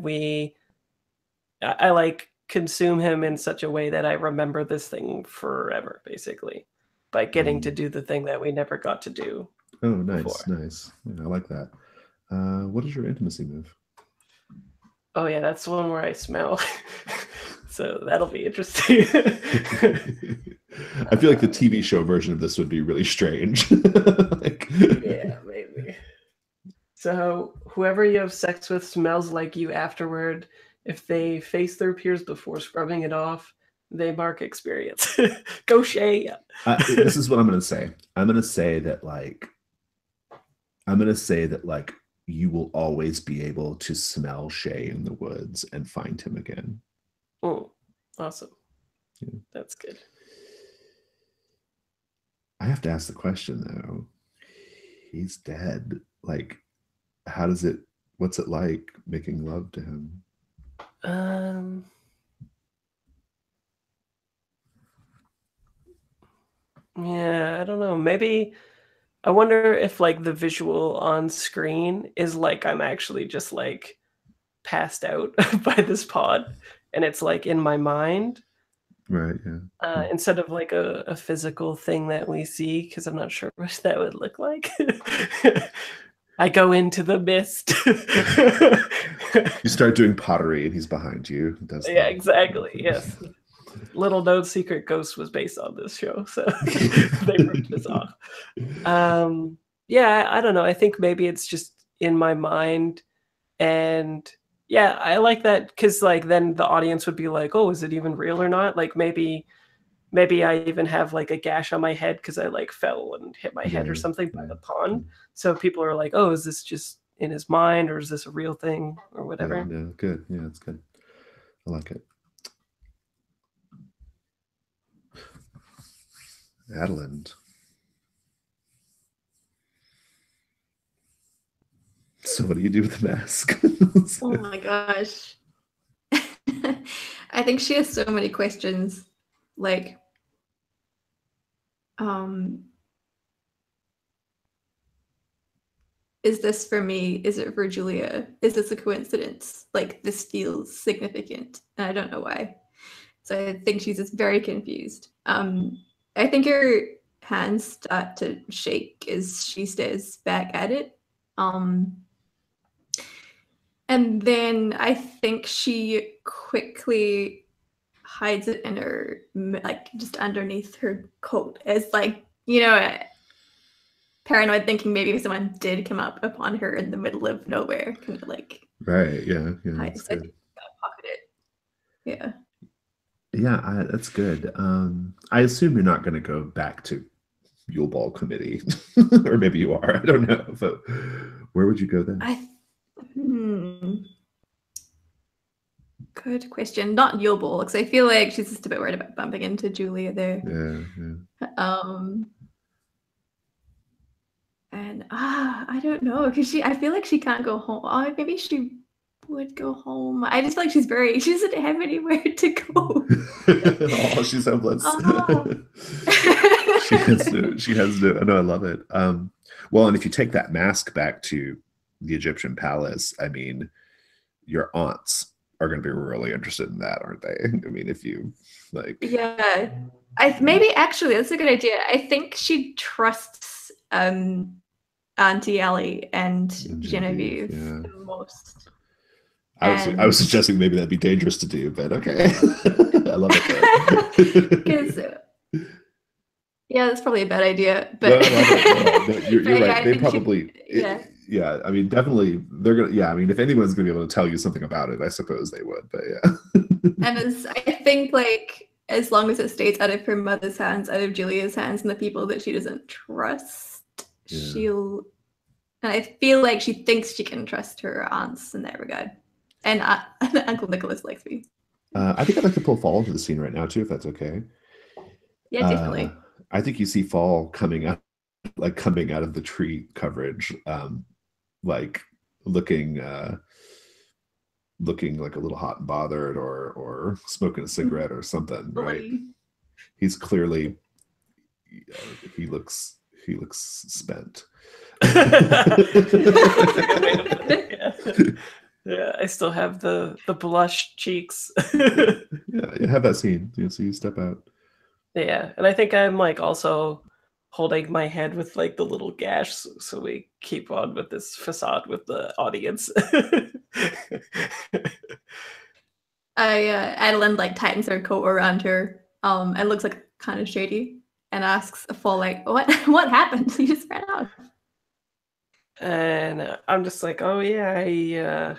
I like consume him in such a way that I remember this thing forever, basically, by getting to do the thing that we never got to do. Oh, nice, before. nice. Yeah, I like that. What is your intimacy move? Oh yeah, that's the one where I smell. So that'll be interesting. I feel like the TV show version of this would be really strange. Yeah, maybe. So whoever you have sex with smells like you afterward. If they face their peers before scrubbing it off, they mark experience. Go Shay. This is what I'm going to say. I'm going to say that you will always be able to smell Shay in the woods and find him again. Oh, awesome. Yeah. That's good. I have to ask the question though. He's dead. Like, what's it like making love to him? Yeah, I don't know. Maybe I wonder if like the visual on screen is like I'm actually just like passed out by this pod, and it's like in my mind. Right, yeah. Instead of like a physical thing that we see, because I'm not sure what that would look like. I go into the mist. You start doing pottery and he's behind you. Yeah, exactly. Yes. Little known secret Ghost was based on this show, so they ripped this off. Yeah, I don't know. I think maybe it's just in my mind, and yeah, I like that because like then the audience would be like, "Oh, is it even real or not?" Like maybe I even have like a gash on my head because I like fell and hit my head or something by the pond. So people are like, "Oh, is this just in his mind or is this a real thing or whatever?" Yeah, no, good. Yeah, it's good. I like it. Adeland. So what do you do with the mask? Oh my gosh. I think she has so many questions. Like, is this for me? Is it for Julia? Is this a coincidence? Like, this feels significant, and I don't know why. So I think she's just very confused. I think her hands start to shake as she stares back at it. And then I think she quickly hides it in her, like, just underneath her coat as, like, paranoid, thinking maybe someone did come up upon her in the middle of nowhere, kind of like. Right, yeah, Hide, so I think pocket it. Yeah. Yeah, that's good. I assume you're not going to go back to Yule Ball Committee, or maybe you are. I don't know. But where would you go then? Good question. Not Yobel, because I feel like she's just a bit worried about bumping into Julia there. Yeah. And I don't know, because I feel like she can't go home. Oh, maybe she would go home. I just feel like she doesn't have anywhere to go. Oh, she's hopeless. Oh. She has no. No, I love it. Well, and if you take that mask back to the Egyptian palace, I mean, your aunts are going to be really interested in that, aren't they? I mean, if you like, Yeah, maybe actually that's a good idea. I think she trusts Auntie Ellie and Genevieve yeah. the most. I was suggesting maybe that'd be dangerous to do, but okay. I love it. Because yeah, that's probably a bad idea. But No, I love it. No, you're but right. I They think probably, yeah. I mean, definitely, they're gonna. Yeah, I mean, if anyone's gonna be able to tell you something about it, I suppose they would. But yeah. And I think like as long as it stays out of her mother's hands, out of Julia's hands, and the people that she doesn't trust, she'll. And I feel like she thinks she can trust her aunts in that regard. And Uncle Nicholas likes me. I think I'd like to pull Fall into the scene right now too, if that's okay. Yeah, definitely. I think you see Fall coming out of the tree coverage, like looking like a little hot and bothered, or smoking a cigarette or something, right? He's clearly, he looks spent. Yeah, I still have the blush cheeks. Yeah, you have that scene. So you step out. Yeah, and I think I'm like also holding my head with like the little gash, so we keep on with this facade with the audience. Adeline like tightens her coat around her, and looks like kind of shady, and asks Fall like, what happened? You just ran out. And I'm just like, oh yeah, I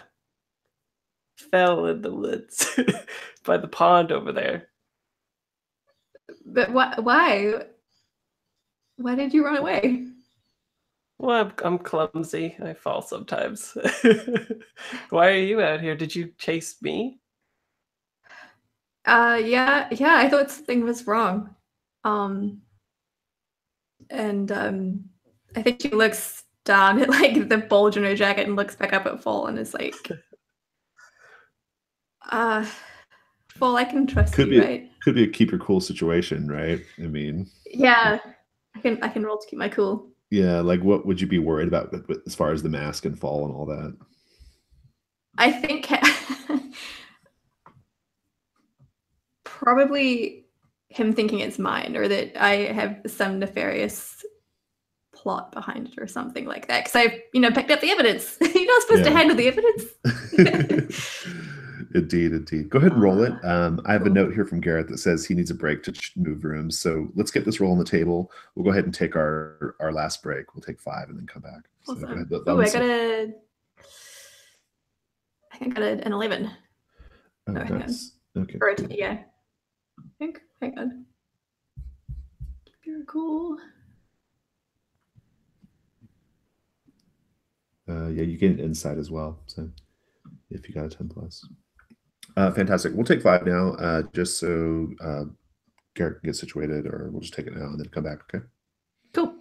fell in the woods by the pond over there. But why? Why did you run away? Well, I'm clumsy. I fall sometimes. Why are you out here? Did you chase me? Yeah, I thought something was wrong. And I think she looks down at like the bulge in her jacket and looks back up at Fall and is like, Fall, I can trust you, right? Could be a keep your cool situation, right? I mean, yeah, I can roll to keep my cool. Yeah, like what would you be worried about as far as the mask and Fall and all that? I think probably him thinking it's mine, or that I have some nefarious plot behind it or something like that, because I've picked up the evidence. You're not supposed to handle the evidence. Indeed. Go ahead and roll it. I have a note here from Garrett that says he needs a break to move rooms. So let's get this roll on the table. We'll go ahead and take our last break. We'll take 5 and then come back. Awesome. So go ahead. I think I got an 11. Oh, no, nice. Okay. Or yeah. Hang on. Keep your cool. Yeah, you get an insight as well. So if you got a 10 plus. Fantastic. We'll take 5 now, just so Garrett can get situated, or we'll just take it now and then come back. Okay. Cool.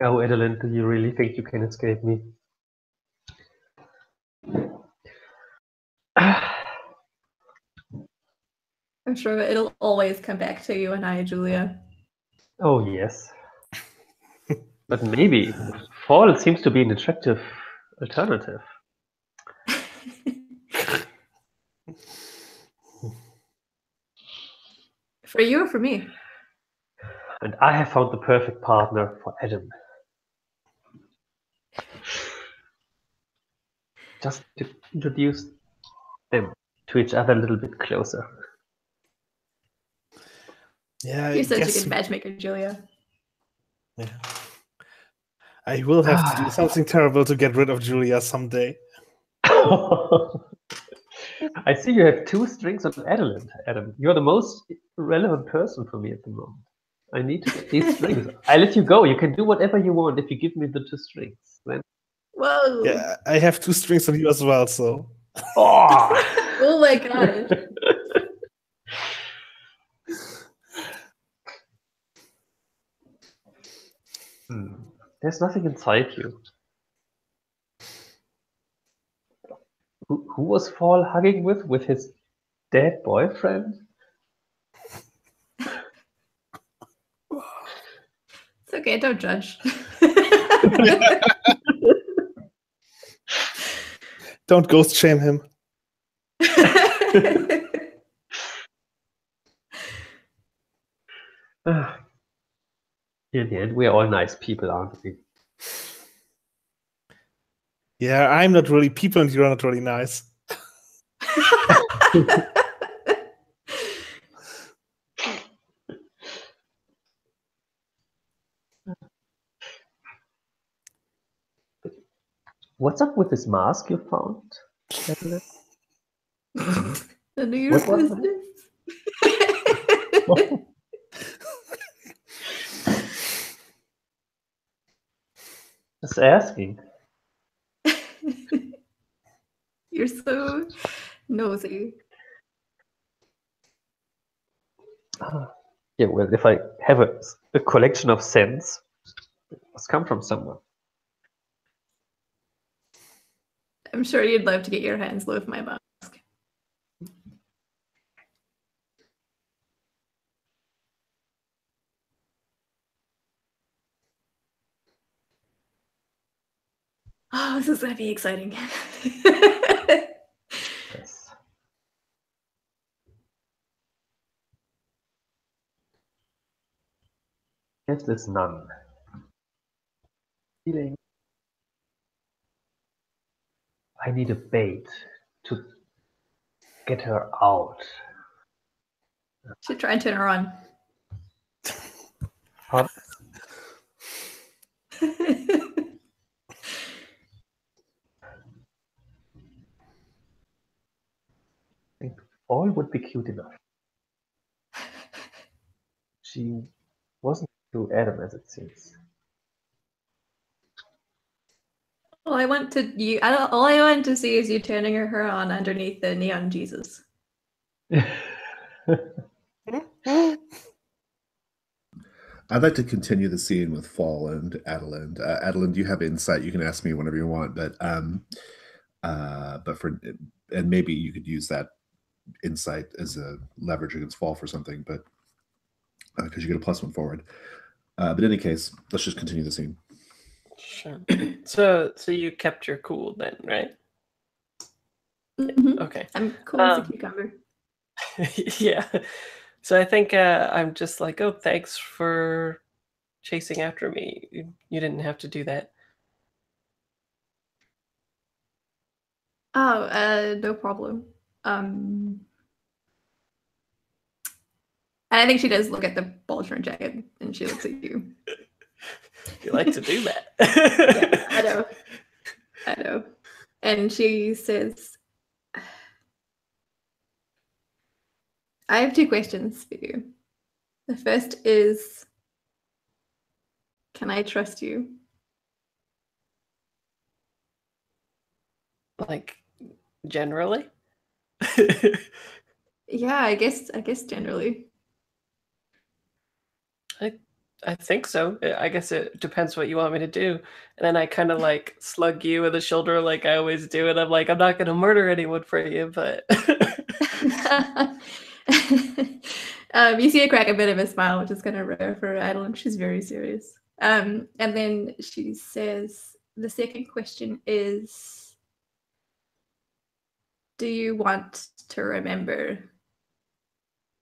Oh, Adeline, do you really think you can escape me? I'm sure it'll always come back to you and I, Julia. Oh, yes. But maybe fall seems to be an attractive alternative. For you or for me? And I have found the perfect partner for Adam. Just to introduce them to each other a little bit closer. Yeah, You're such a guess good matchmaker, Julia. yeah. I will have to do something terrible to get rid of Julia someday. I see you have 2 strings on Adeline, Adam. You're the most relevant person for me at the moment. I need these strings. I let you go. You can do whatever you want if you give me the 2 strings. Then... Whoa! Yeah, I have 2 strings on you as well, so. Oh! Oh my god. There's nothing inside you. Who was Fall hugging with? With his dead boyfriend? It's okay, don't judge. Don't ghost shame him. In the end, we're all nice people, aren't we? Yeah, I'm not really people and you're not really nice. What's up with this mask you found, Adeline? None of your What was business. Just asking. You're so nosy. Yeah, well, if I have a collection of scents, it must come from someone. I'm sure you'd love to get your hands low with my mask. Oh, this is gonna be exciting. Yes. Get this nun. Feeling. I need a bait to get her out. Should try and turn her on. Pardon? I think all would be cute enough. She wasn't too Adam as it seems. All I want to see is you turning her on underneath the neon Jesus. I'd like to continue the scene with Fall and Adeline. Adeline, you have insight. You can ask me whenever you want, but maybe you could use that insight as a leverage against Fall for something, but because you get a +1 forward. But in any case, let's just continue the scene. Sure. So you kept your cool then, right? Mhm. Okay. I'm cool as a cucumber. Yeah. So I think I'm just like, oh, thanks for chasing after me. You didn't have to do that. Oh, no problem. And I think she does look at the Boltron jacket and she looks at you. You like to do that. Yeah, I know. I know. And she says, I have 2 questions for you. The first is, can I trust you? Like generally? Yeah, I guess generally. I think so. I guess it depends what you want me to do. And then I kind of like slug you in the shoulder like I always do. And I'm like, I'm not going to murder anyone for you, but. You see her crack a bit of a smile, which is kind of rare for Adeline. She's very serious. And then she says, the second question is, do you want to remember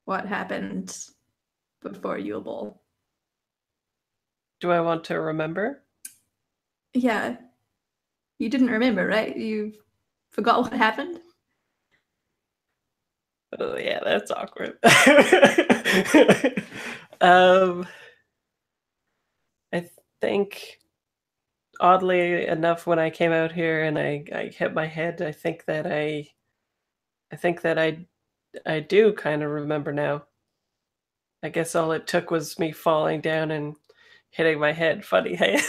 what happened before Yule Ball? Do I want to remember? Yeah. You didn't remember, right? You forgot what happened? Oh yeah, that's awkward. I think oddly enough, when I came out here and I hit my head, I think that I do kind of remember now. I guess all it took was me falling down and hitting my head. Funny, hey?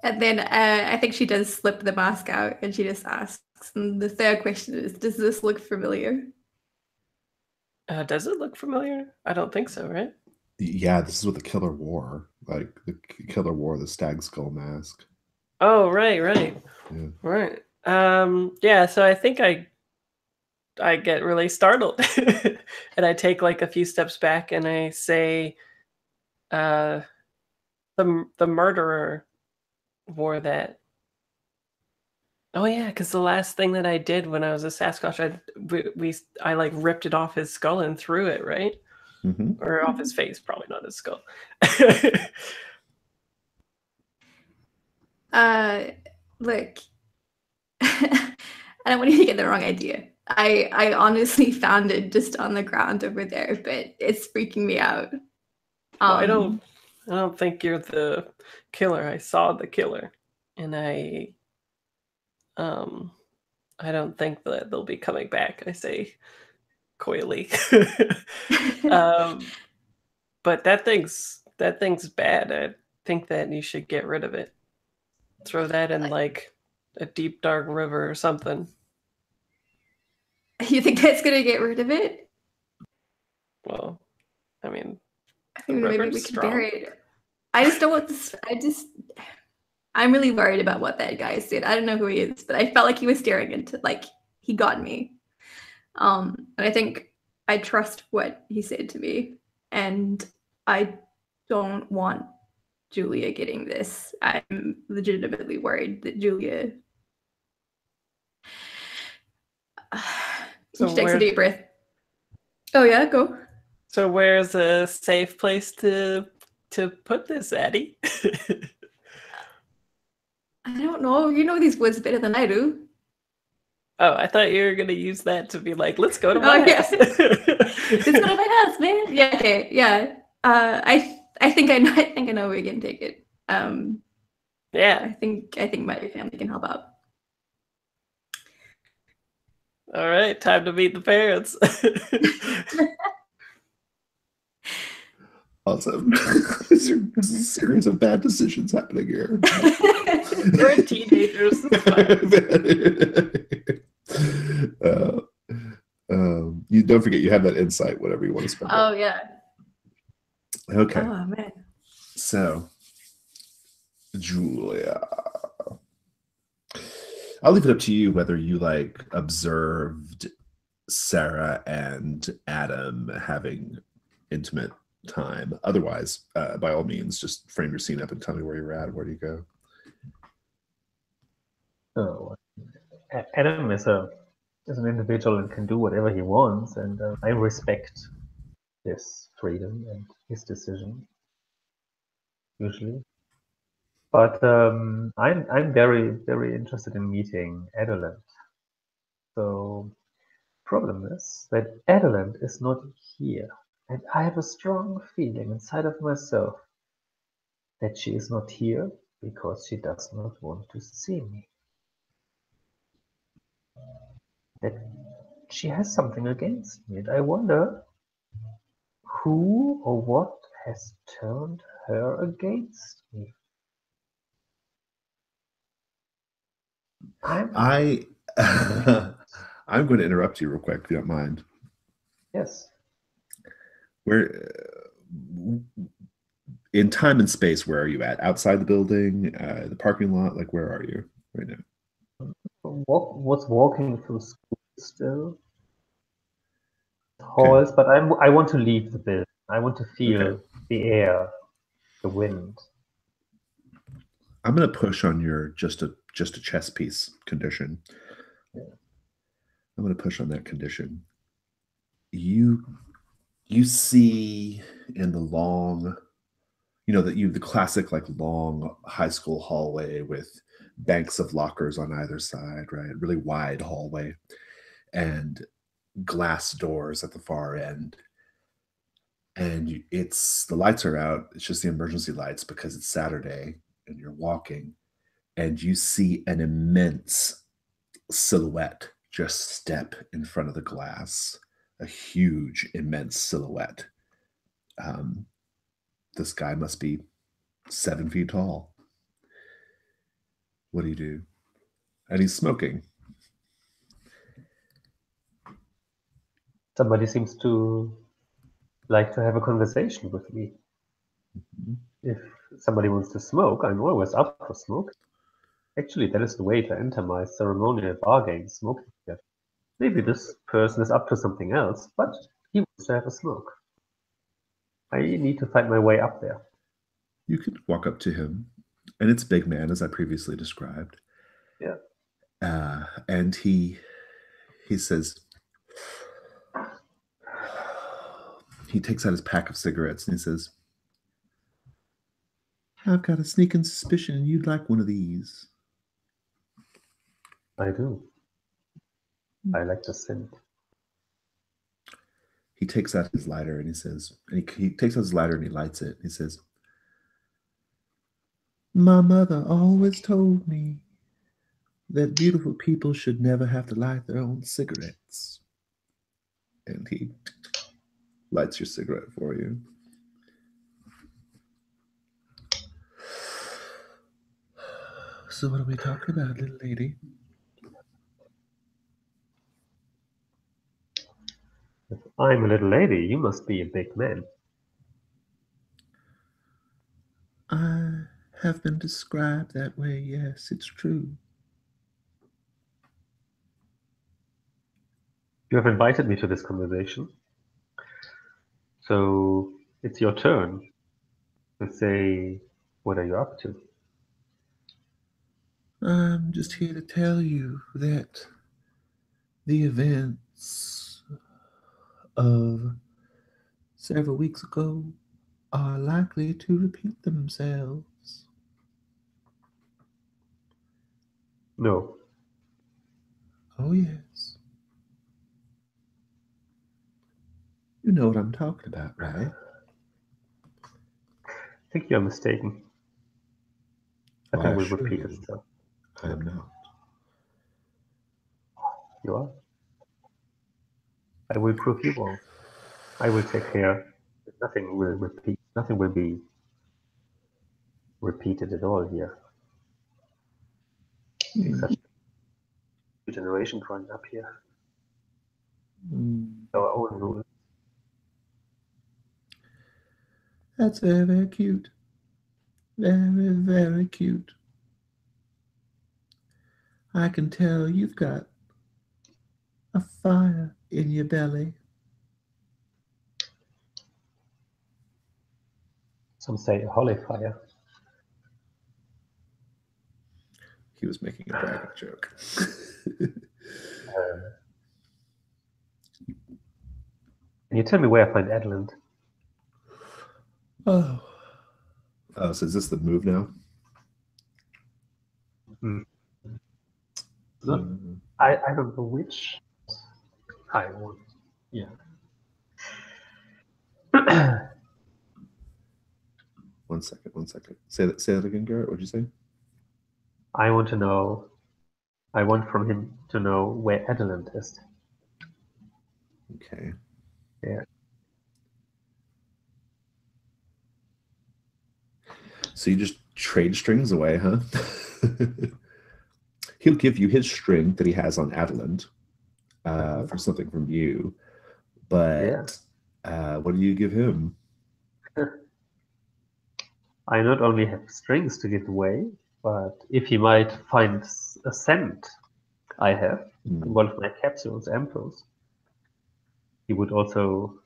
And then I think she does slip the mask out and she just asks, and the third question is, does this look familiar? Does it look familiar? I don't think so, right? Yeah, this is what the killer wore. Like the killer wore the stag skull mask. Oh, right. Yeah. Right. Yeah, so I think I get really startled. And I take like a few steps back and I say, the murderer wore that. Oh yeah, because the last thing that I did when I was a Sasquatch, I like ripped it off his skull and threw it, right? Mm-hmm. Or off his face, probably not his skull. Look, I don't want you to get the wrong idea. I honestly found it just on the ground over there, but it's freaking me out. Well, I don't think you're the killer. I saw the killer, and I don't think that they'll be coming back. I say coyly. But that thing's bad. I think that you should get rid of it. Throw that in like a deep dark river or something. You think that's gonna get rid of it? Well, I mean, I think maybe we river's could strong. bury it. I just don't want this. I'm really worried about what that guy said. I don't know who he is, but I felt like he was staring into, like, he got me. And I think I trust what he said to me, and I don't want Julia getting this. I'm legitimately worried that Julia. So She takes a deep breath. Oh yeah, go. So where's a safe place to put this, Addie? I don't know. You know these woods better than I do. Oh, I thought you were gonna use that to be like, let's go to Oh, my yeah. house. Let's go to my house, man. Yeah, okay, yeah. I think I know. I think I know where we can take it. Yeah. I think my family can help out. All right, time to meet the parents. Awesome. This is a series of bad decisions happening here. We're teenagers. You don't forget you have that insight, whatever you want to spend. Oh yeah. Okay. Oh man. So, Julia, I'll leave it up to you whether you like observed Sarah and Adam having intimate time. Otherwise, by all means, just frame your scene up and tell me where you're at. Where do you go? Oh, Adam is an individual and can do whatever he wants, and I respect his freedom and his decision usually. But I'm very, very interested in meeting Adeline. So problem is that Adeline is not here, and I have a strong feeling inside of myself that she is not here because she does not want to see me. That she has something against me, and I wonder who or what has turned her against me. I'm going to interrupt you real quick if you don't mind. yes. Where in time and space, where are you at? Outside the building, the parking lot? Like, where are you right now? Was walking through school still halls, but I want to leave the building. I want to feel the air, the wind. I'm gonna push on your just a chess piece condition. I'm gonna push on that condition. You see in the long, the classic like long high school hallway with banks of lockers on either side, right? Really wide hallway and glass doors at the far end. And the lights are out. It's just the emergency lights because it's Saturday and you're walking, and you see an immense silhouette just step in front of the glass. A huge, immense silhouette. This guy must be 7 feet tall. What do you do? And he's smoking. Somebody seems to like to have a conversation with me. Mm-hmm. If somebody wants to smoke, I'm always up for smoke. Actually, that is the way to enter my ceremonial bar game, smoking together. Maybe this person is up to something else, but he wants to have a smoke. I need to find my way up there. You can walk up to him, and it's big man, as I previously described. Yeah. And he says, he takes out his pack of cigarettes and he says, I've got a sneaking suspicion you'd like one of these. I do. I like the scent. He takes out his lighter and he says, he takes out his lighter and he lights it. He says, my mother always told me that beautiful people should never have to light their own cigarettes. And he lights your cigarette for you. So what are we talking about, little lady? If I'm a little lady, you must be a big man. I have been described that way, yes, it's true. You have invited me to this conversation. So it's your turn to say, what are you up to? I'm just here to tell you that the events of several weeks ago are likely to repeat themselves. No. Oh, yes. You know what I'm talking about, right? I think you're mistaken. Nothing will repeat itself. I am not. You are? I will prove you wrong. I will take care that nothing will repeat. Nothing will be repeated at all here. Such a generation growing up here. Our own rules. That's very, very cute. Very, very cute. I can tell you've got a fire in your belly. Some say a holy fire. He was making a bragging joke. Can you tell me where I find Adeland? Oh, so is this the move now? I don't know which. I want. Yeah. One second. Say that again, Garrett. What'd you say? I want to know. I want from him to know where Adeland is. Okay. Yeah. So you just trade strings away, huh? He'll give you his string that he has on Adeland for something from you. But what do you give him? I not only have strings to give away, but if he might find a scent I have in one of my capsules, ampoules, he would also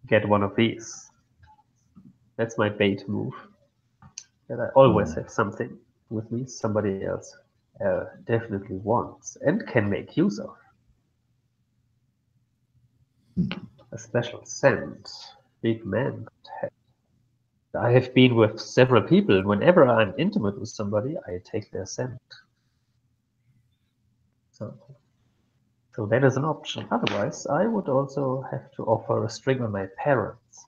get one of these. That's my bait move. That I always have something with me somebody else definitely wants and can make use of. A special scent big men could have. I have been with several people. Whenever I'm intimate with somebody, I take their scent. So that is an option. Otherwise, I would also have to offer a string on my parents.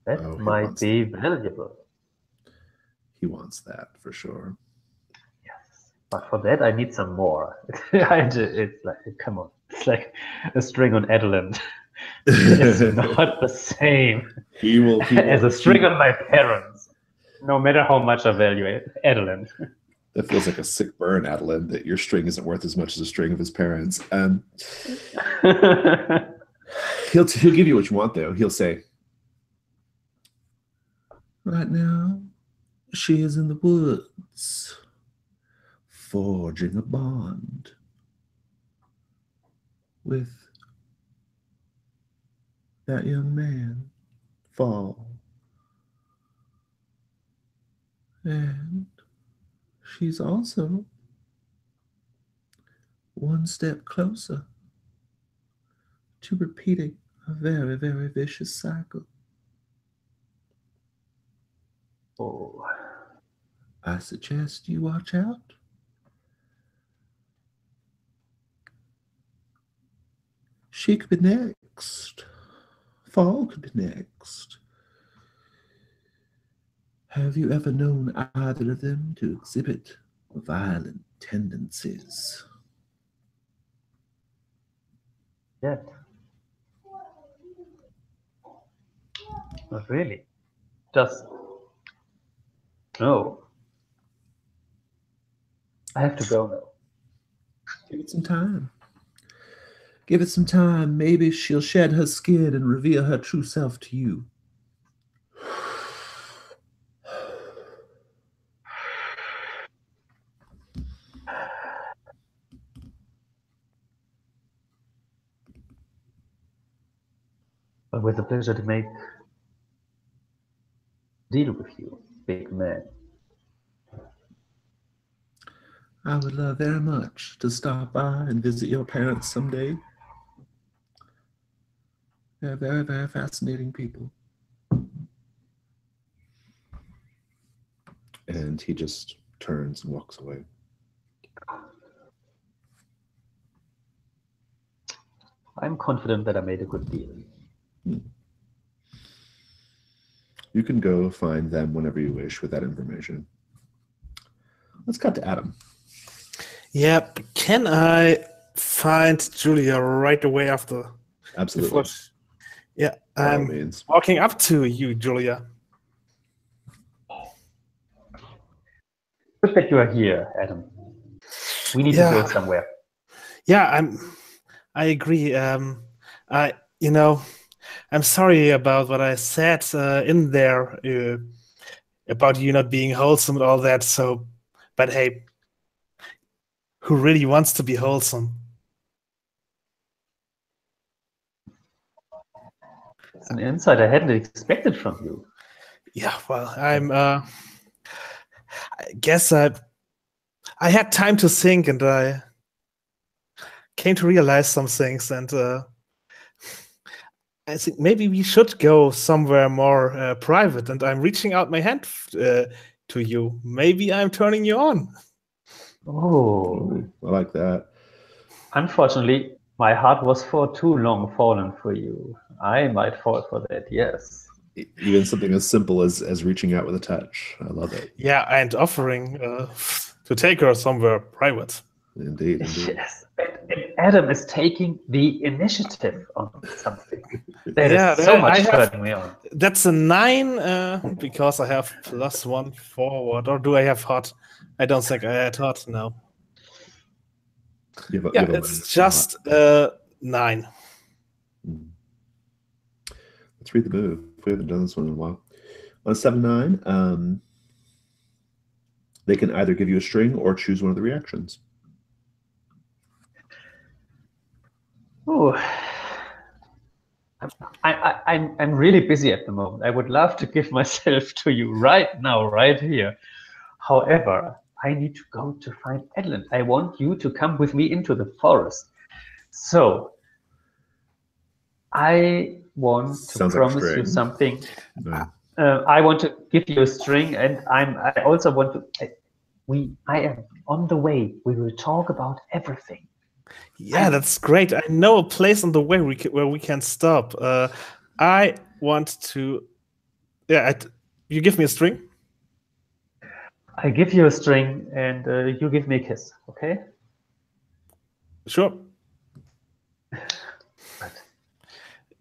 That might be valuable. He wants that for sure. Yes, but for that I need some more. It's like, come on, it's like a string on Adeline. It's not the same as a string on my parents. No matter how much I value Adeline. That feels like a sick burn, Adeline, that your string isn't worth as much as a string of his parents. He'll give you what you want, though. He'll say, right now, she is in the woods, forging a bond with that young man, Fall. And she's also one step closer to repeating a very, very vicious cycle. Oh. I suggest you watch out. She could be next. Fall could be next. Have you ever known either of them to exhibit violent tendencies? Yeah. Not really. Just no. I have to go now. Give it some time. Give it some time. Maybe she'll shed her skin and reveal her true self to you. But with a pleasure to make a deal with you, big man. I would love very much to stop by and visit your parents someday. They're very, very fascinating people. And he just turns and walks away. I'm confident that I made a good deal. You can go find them whenever you wish with that information. Let's cut to Adam. Yep. Can I find Julia right away after? Absolutely. Yeah, I'm walking up to you, Julia. Good that you are here, Adam. We need to go somewhere. Yeah, I agree. I'm sorry about what I said in there about you not being wholesome and all that. So, but hey, who really wants to be wholesome? It's an insight I hadn't expected from you. Yeah, well, I guess I had time to think, and I came to realize some things, and I think maybe we should go somewhere more private. And I'm reaching out my hand to you. Maybe I'm turning you on. Oh, I like that. Unfortunately, my heart was for too long fallen for you. I might fall for that, yes. Even something as simple as reaching out with a touch. I love it. Yeah, and offering to take her somewhere private. Indeed. Yes, and Adam is taking the initiative on something. That is so much turning me on. That's a 9 because I have +1 forward. Or do I have hot? I don't think I had hot now. It's just 9. Let's read the move. We haven't done this one in a while. On a 7/9, they can either give you a string or choose one of the reactions. Oh, I'm really busy at the moment. I would love to give myself to you right now, right here. However, I need to go to find Adeline. I want you to come with me into the forest. So, I want to Sounds like promise you string. something. No. I want to give you a string, and I also want to. I am on the way. We will talk about everything. Yeah, that's great. I know a place on the way where we can stop. I want to. Yeah, you give me a string. I give you a string, and you give me a kiss. Okay? Sure.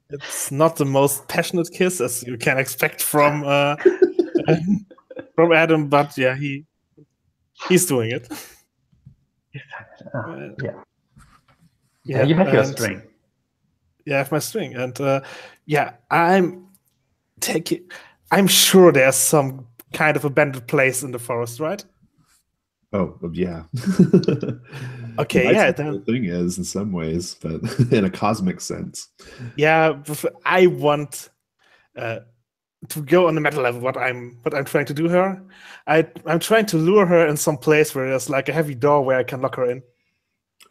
It's not the most passionate kiss as you can expect from Adam, but yeah, he's doing it. Yeah, you have your string. Yeah, I have my string, and I'm sure there's some kind of abandoned place in the forest, right? Oh, yeah. Okay, That's yeah. what the whole thing is in some ways, but in a cosmic sense. Yeah, I want to go on the meta level. What I'm trying to do her, I'm trying to lure her in some place where there's like a heavy door where I can lock her in.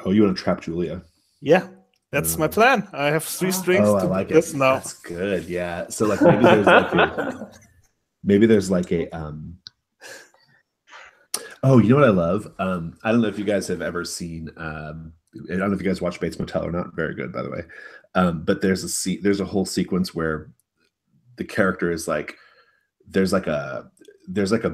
Oh, you want to trap Julia? Yeah, that's my plan. I have 3 strings Oh, to I like do this it. now. That's good. Yeah. So like maybe there's like a Oh, you know what I love? I don't know if you guys have ever seen I don't know if you guys watch Bates Motel or not. Very good, by the way. But there's a whole sequence where the character is like there's like a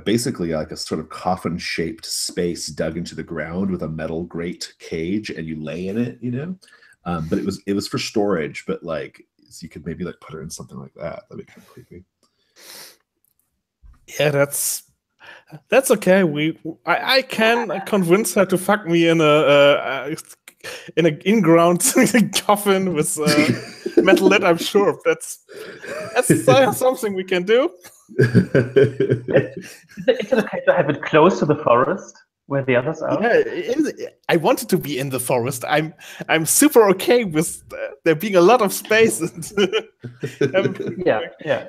basically like a sort of coffin shaped space dug into the ground with a metal grate cage, and you lay in it, you know. But it was for storage, but like so you could maybe like put her in something like that. That'd be kind of creepy. Yeah, that's okay. I can convince her to fuck me in a in-ground coffin with metal lid. I'm sure that's something we can do. Is it okay to have it close to the forest where the others are? Yeah, I wanted to be in the forest. I'm super okay with there being a lot of space. Yeah.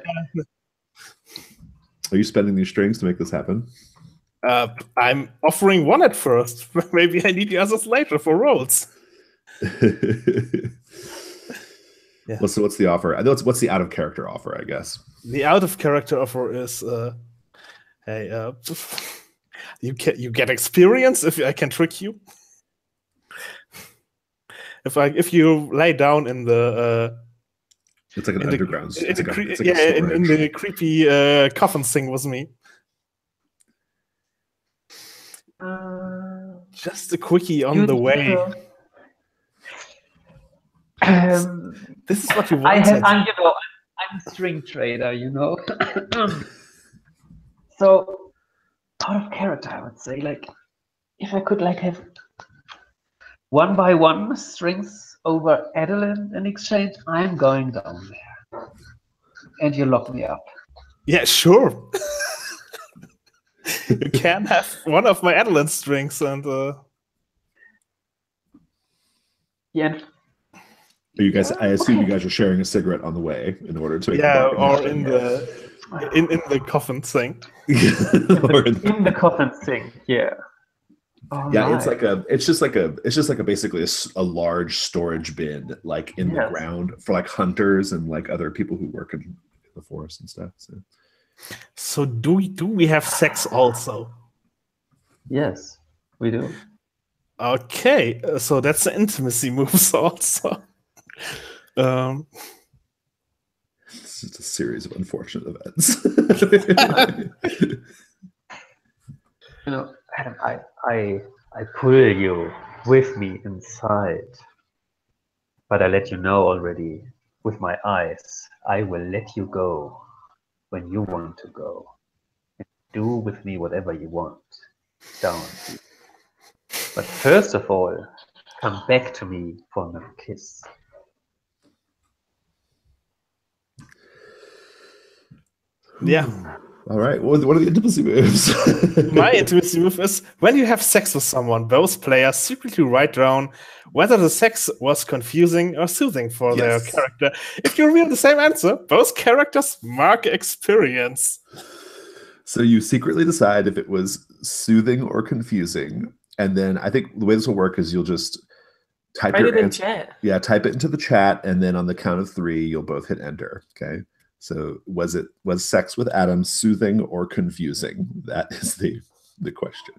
Are you spending these strings to make this happen? I'm offering one at first. Maybe I need the others later for rolls. Yeah. Well, so what's the offer? I know what's the out of character offer, I guess. The out of character offer is, hey, you get experience if I can trick you. If you lay down in the it's like an underground. In the creepy coffin thing with me. Just a quickie on the way. This is what you wanted. I'm a string trader, you know. So, out of character, I would say, like, if I could, like, have 1 by 1 strings over Adeline in exchange, I'm going down there, and you lock me up. Yeah, sure. You can have one of my Adeline strings, and yeah. You guys, I assume you guys are sharing a cigarette on the way in order to make or in the coffin thing. Or in the coffin thing, yeah. Oh, yeah, nice. It's just like basically a large storage bin, like in the ground for like hunters and like other people who work in the forest and stuff. So do we have sex also? Yes, we do. Okay, so that's the intimacy moves also. It's just a series of unfortunate events. You know, Adam, I pull you with me inside, but I let you know already with my eyes. I will let you go when you want to go, and do with me whatever you want. Down. But first of all, come back to me for another kiss. Yeah. All right. What are the intimacy moves? My intimacy move is when you have sex with someone, both players secretly write down whether the sex was confusing or soothing for their Yes. character. If you reveal the same answer, both characters mark experience. So you secretly decide if it was soothing or confusing, and then I think the way this will work is you'll just type Write your it in answer. chat. Yeah, type it into the chat, and then on the count of 3, you'll both hit enter. Okay. So was sex with Adam soothing or confusing? That is the question.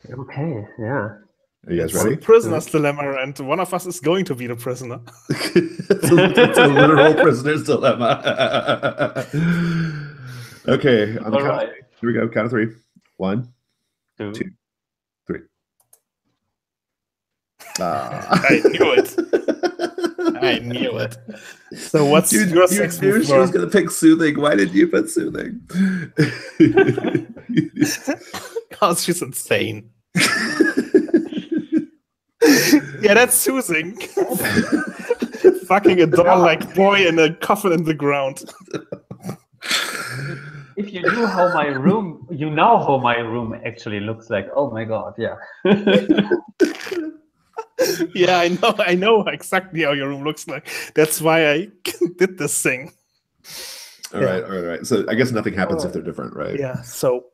Okay, yeah. Are you guys It's ready? a prisoner's dilemma, and one of us is going to be the prisoner. it's a literal prisoner's dilemma. Okay, on the All count right. of 3. Here we go. Count of 3. 1, 2. 2, 3. I knew it. I knew it. So what's you your knew sex she move? was Worm? going to pick soothing. Why did you put soothing? Because she's insane. Yeah, that's soothing. Fucking a doll-like boy in a coffin in the ground. If you knew how my room, you know how my room actually looks like. Oh my god, yeah. Yeah, I know exactly how your room looks like. That's why I did this thing. All right. So I guess nothing happens if they're different, right? Yeah, so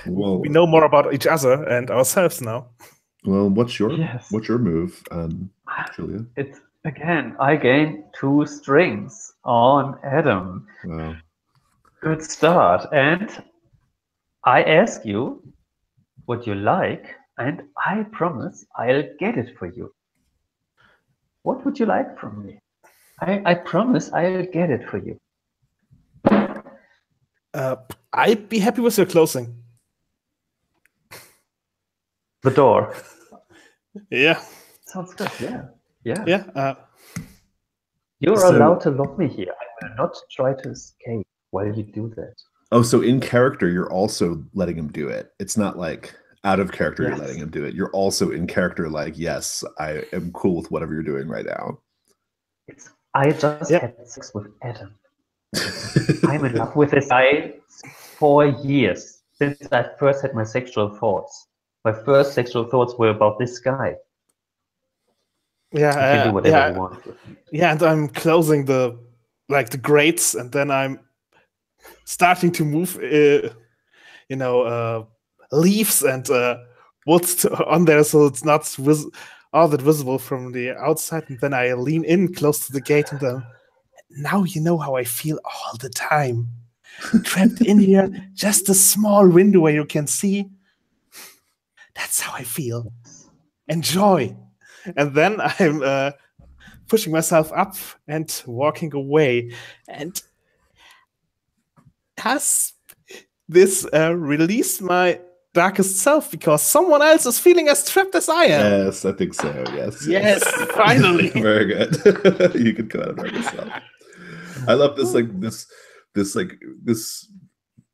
Well, we know more about each other and ourselves now. well, what's your Yes. move, Julia? It's again, I gain 2 strings on Adam. Wow. Good start. And I ask you what you like, and I promise I'll get it for you. What would you like from me? I promise I'll get it for you. I'd be happy with your closing. The door. Yeah. Sounds good, yeah. Yeah. Yeah. You're So- allowed to lock me here. I will not try to escape while you do that. Oh, so in character, you're also letting him do it. It's not like out of character, Yes. you're letting him do it. You're also in character, like, yes, I am cool with whatever you're doing right now. I just Yeah. had sex with Adam. I'm in love with this guy for years, since I first had my sexual thoughts. My first sexual thoughts were about this guy. You can do whatever you want with me. Yeah, and I'm closing the grates, and then I'm starting to move, leaves and wood on there, so it's not all that visible from the outside. And then I lean in close to the gate, and then now you know how I feel all the time, trapped in here, just a small window where you can see. That's how I feel. Enjoy. And then I'm pushing myself up and walking away. And has this released my darkest self because someone else is feeling as trapped as I am? Yes, I think so. Yes. Yes, finally. Very good. You can come out of darkness self. I love this,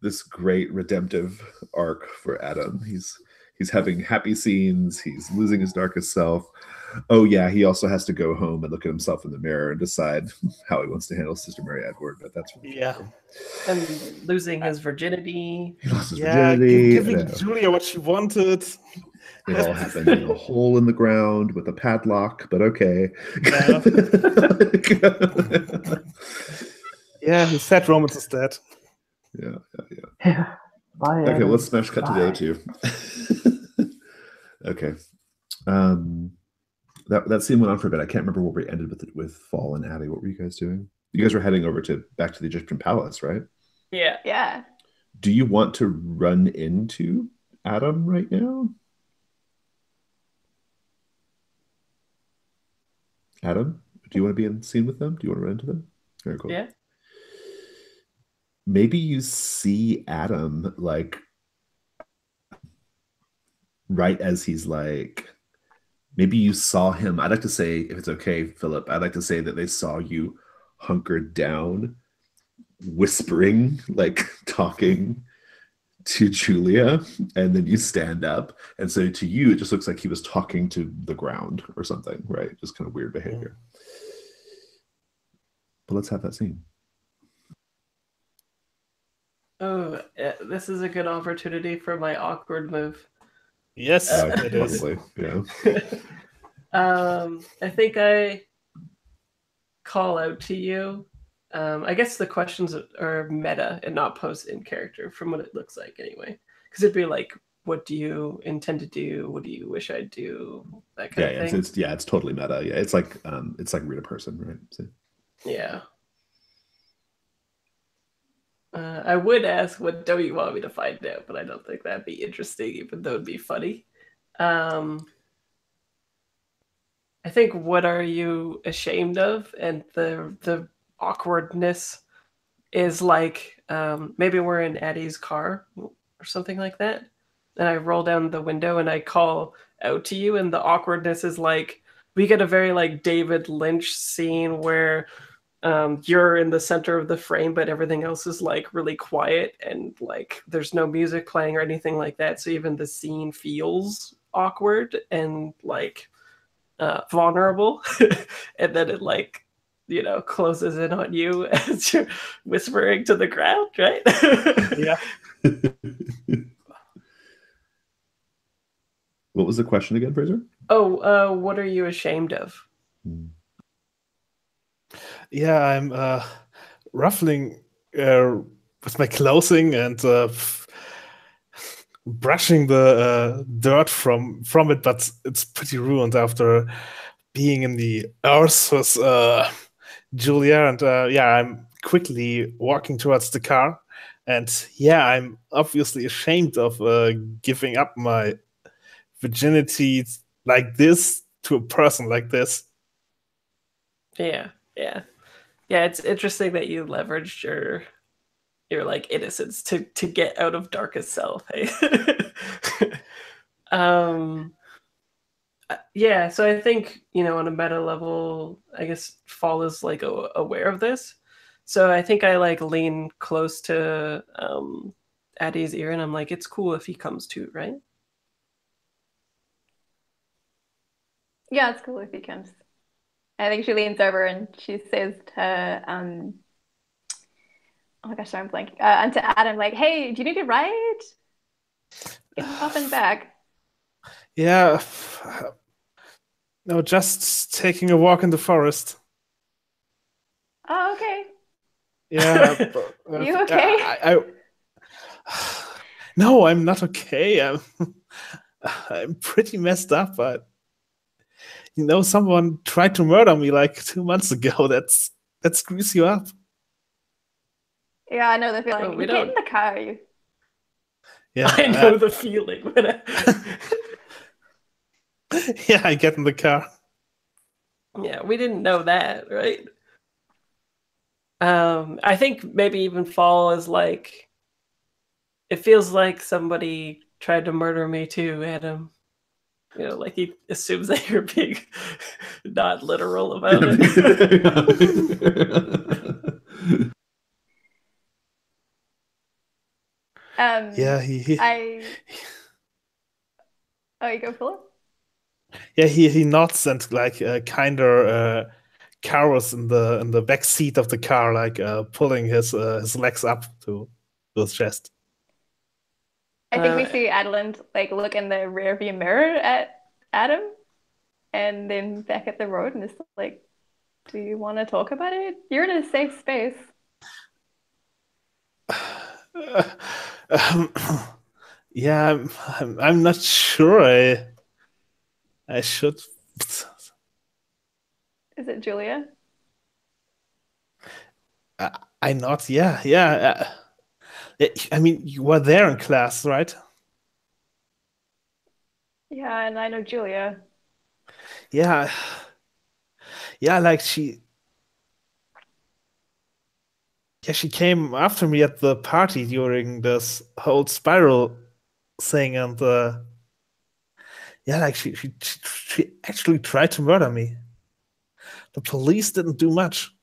this great redemptive arc for Adam. He's having happy scenes. He's losing his darkest self. Oh yeah, he also has to go home and look at himself in the mirror and decide how he wants to handle Sister Mary Edward. But that's Yeah. And losing his virginity. He lost his Yeah, virginity. giving Julia what she wanted. It all happened in a hole in the ground with a padlock, but okay. Yeah, his sad romance is dead. Yeah. Bye, Okay, Adam. let's smash cut to the other two. Okay. That scene went on for a bit. I can't remember where we ended with Fall and Abby. What were you guys doing? You guys were heading over back to the Egyptian palace, right? Yeah. Yeah. Do you want to run into Adam right now? Adam, do you want to be in the scene with them? Do you want to run into them? Very cool. Yeah. Maybe you see Adam right as he's maybe you saw him. I'd like to say, if it's okay, Philip, I'd like to say that they saw you hunkered down, whispering, talking to Julia, and then you stand up. And so to you, it just looks like he was talking to the ground or something, right? Just kind of weird behavior. But let's have that scene. Oh, this is a good opportunity for my awkward move. Yes, it is. Totally. Yeah. I think I call out to you. I guess the questions are meta and not post in character from what it looks like anyway. Because it'd be like, what do you intend to do? What do you wish I'd do? That kind of thing. It's totally meta. Yeah, it's like read a person, right? So. Yeah. I would ask, what don't you want me to find out? But I don't think that'd be interesting, even though it'd be funny. I think, what are you ashamed of? And the awkwardness is like, maybe we're in Addie's car or something like that. And I roll down the window and I call out to you, and the awkwardness is like, we get a very like David Lynch scene where you're in the center of the frame, but everything else is like really quiet and like there's no music playing or anything like that. So even the scene feels awkward and like vulnerable. And then it like, closes in on you as you're whispering to the ground, right? Yeah. What was the question again, Fraser? Oh, what are you ashamed of? Yeah, I'm ruffling with my clothing and brushing the dirt from it, but it's pretty ruined after being in the earth with Julia. And I'm quickly walking towards the car. And yeah, I'm obviously ashamed of giving up my virginity like this to a person like this. Yeah. It's interesting that you leveraged your like innocence to get out of darkest self. Hey. Yeah, so I think, on a meta level, I guess Fall is like aware of this. So I think I like lean close to Addie's ear and I'm like, it's cool if he comes too, right? Yeah, it's cool if he comes. I think she leans over and she says to oh my gosh, I'm blanking. And to Adam, like, hey, do you need a ride? Get off and back. Yeah. No, just taking a walk in the forest. Oh, okay. Yeah. You okay? No, I'm not okay. I'm pretty messed up, but someone tried to murder me like 2 months ago. That screws you up. Yeah, I know the feeling. Oh, we Get in don't. the car. You. Yeah, I know the feeling. yeah, I get in the car. Yeah, we didn't know that, right? I think maybe even Fall is like, it feels like somebody tried to murder me too, Adam. Like he assumes that you're being not literal about it. Yeah, he Oh, you go, Philip? yeah, he nods and like kinder cowers in the back seat of the car, like pulling his legs up to his chest. I think we see Adeline like look in the rear view mirror at Adam and then back at the road and it's like, do you want to talk about it? You're in a safe space. Yeah, I'm not sure. I should. Is it Julia? I not. Yeah. I mean, you were there in class, right? Yeah, and I know Julia. Yeah. Yeah, like she came after me at the party during this whole spiral thing, and like she actually tried to murder me. The police didn't do much.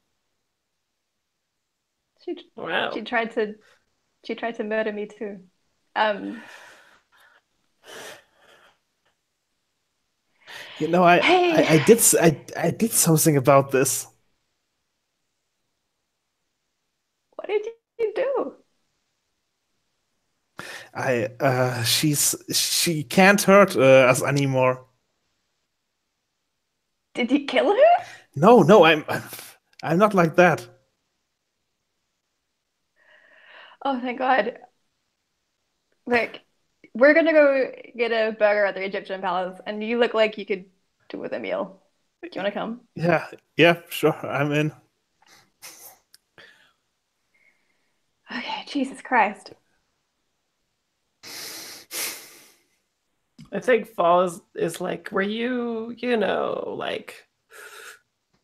Wow. She tried to murder me too. Hey. I did something about this. What did you do? She can't hurt us anymore. Did you kill her? No, I'm not like that. Oh, thank God. Look, we're gonna go get a burger at the Egyptian palace, and you look like you could do with a meal. Do you want to come? Yeah, sure, I'm in. Okay, Jesus Christ. I think Fall is like, were you like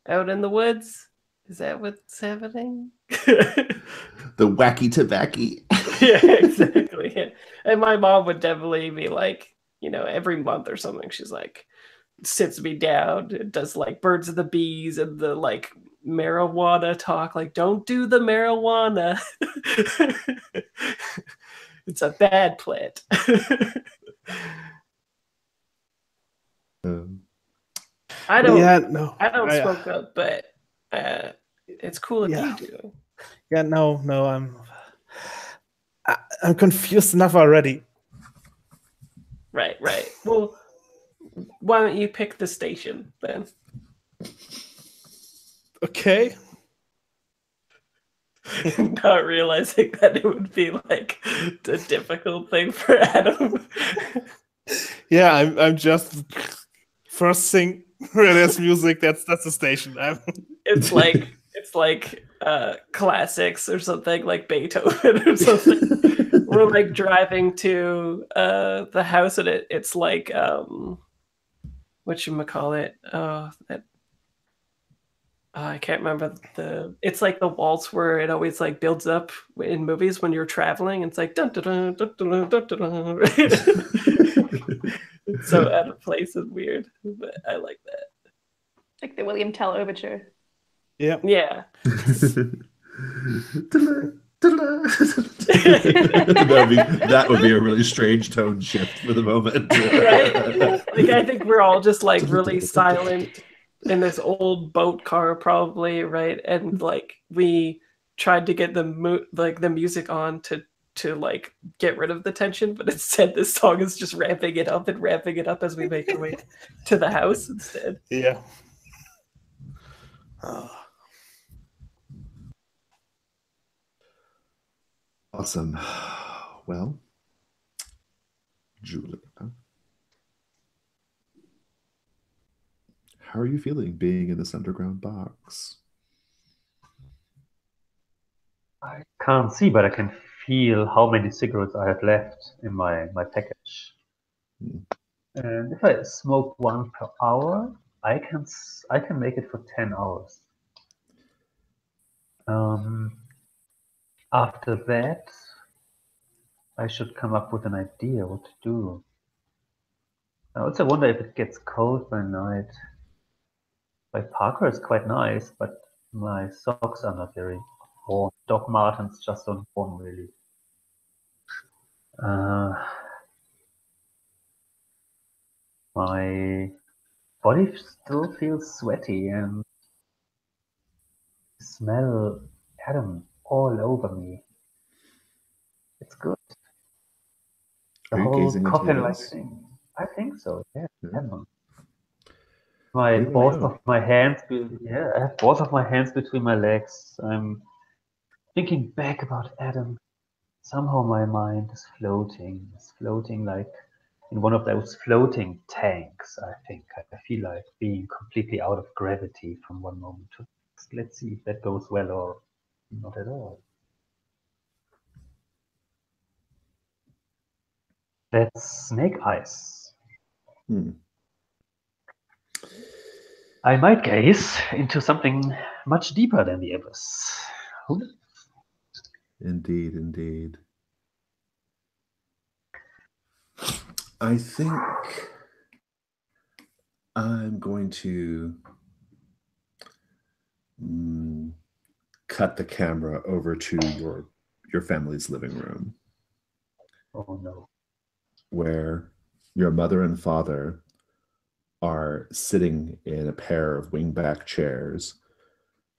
out in the woods? Is that what's happening? The wacky tobacco. Yeah, exactly. Yeah. And my mom would definitely be like, every month or something, she's like, sits me down and does like birds of the bees and the like marijuana talk, like, don't do the marijuana. It's a bad plant. I don't Yeah, no. I don't smoke up, but it's cool if you do. Yeah, no, I'm confused enough already. Right. Well, why don't you pick the station then? Okay. Not realizing that it would be like a difficult thing for Adam. Yeah, I'm just first thing where there's music. That's the station. It's like classics or something, like Beethoven or something. We're like driving to the house and it's like whatchamacallit? I can't remember it's like the waltz where it always like builds up in movies when you're traveling. It's like dun, dun, dun, dun, dun, dun, dun, dun. It's so out of place and weird, but I like that. Like the William Tell overture. Yeah. That would be a really strange tone shift for the moment. Right? Like I think we're all just like really silent in this old boat car probably, right? And like we tried to get the music on to like get rid of the tension, but instead this song is just ramping it up as we make our way to the house instead. Yeah. Awesome. Well, Julia, how are you feeling being in this underground box? I can't see, but I can feel how many cigarettes I have left in my package. And if I smoke one per hour, I can make it for 10 hours. After that, I should come up with an idea what to do. I also wonder if it gets cold by night. My parka is quite nice, but my socks are not very warm. Doc Martens just don't warm really. My body still feels sweaty and smell Adam all over me. It's good. The Are you whole gazing into the coffin-like abyss? thing. I think so. Yeah. Yeah. I have Leave it both alone. of my hands. I have both of my hands between my legs. I'm thinking back about Adam. Somehow my mind is floating. It's floating like in one of those floating tanks. I think I feel like being completely out of gravity from one moment to the next. Let's see if that goes well or not at all. That's snake eyes. I might gaze into something much deeper than the abyss. Who knows? Indeed. I think I'm going to cut the camera over to your family's living room. Oh no. Where your mother and father are sitting in a pair of wingback chairs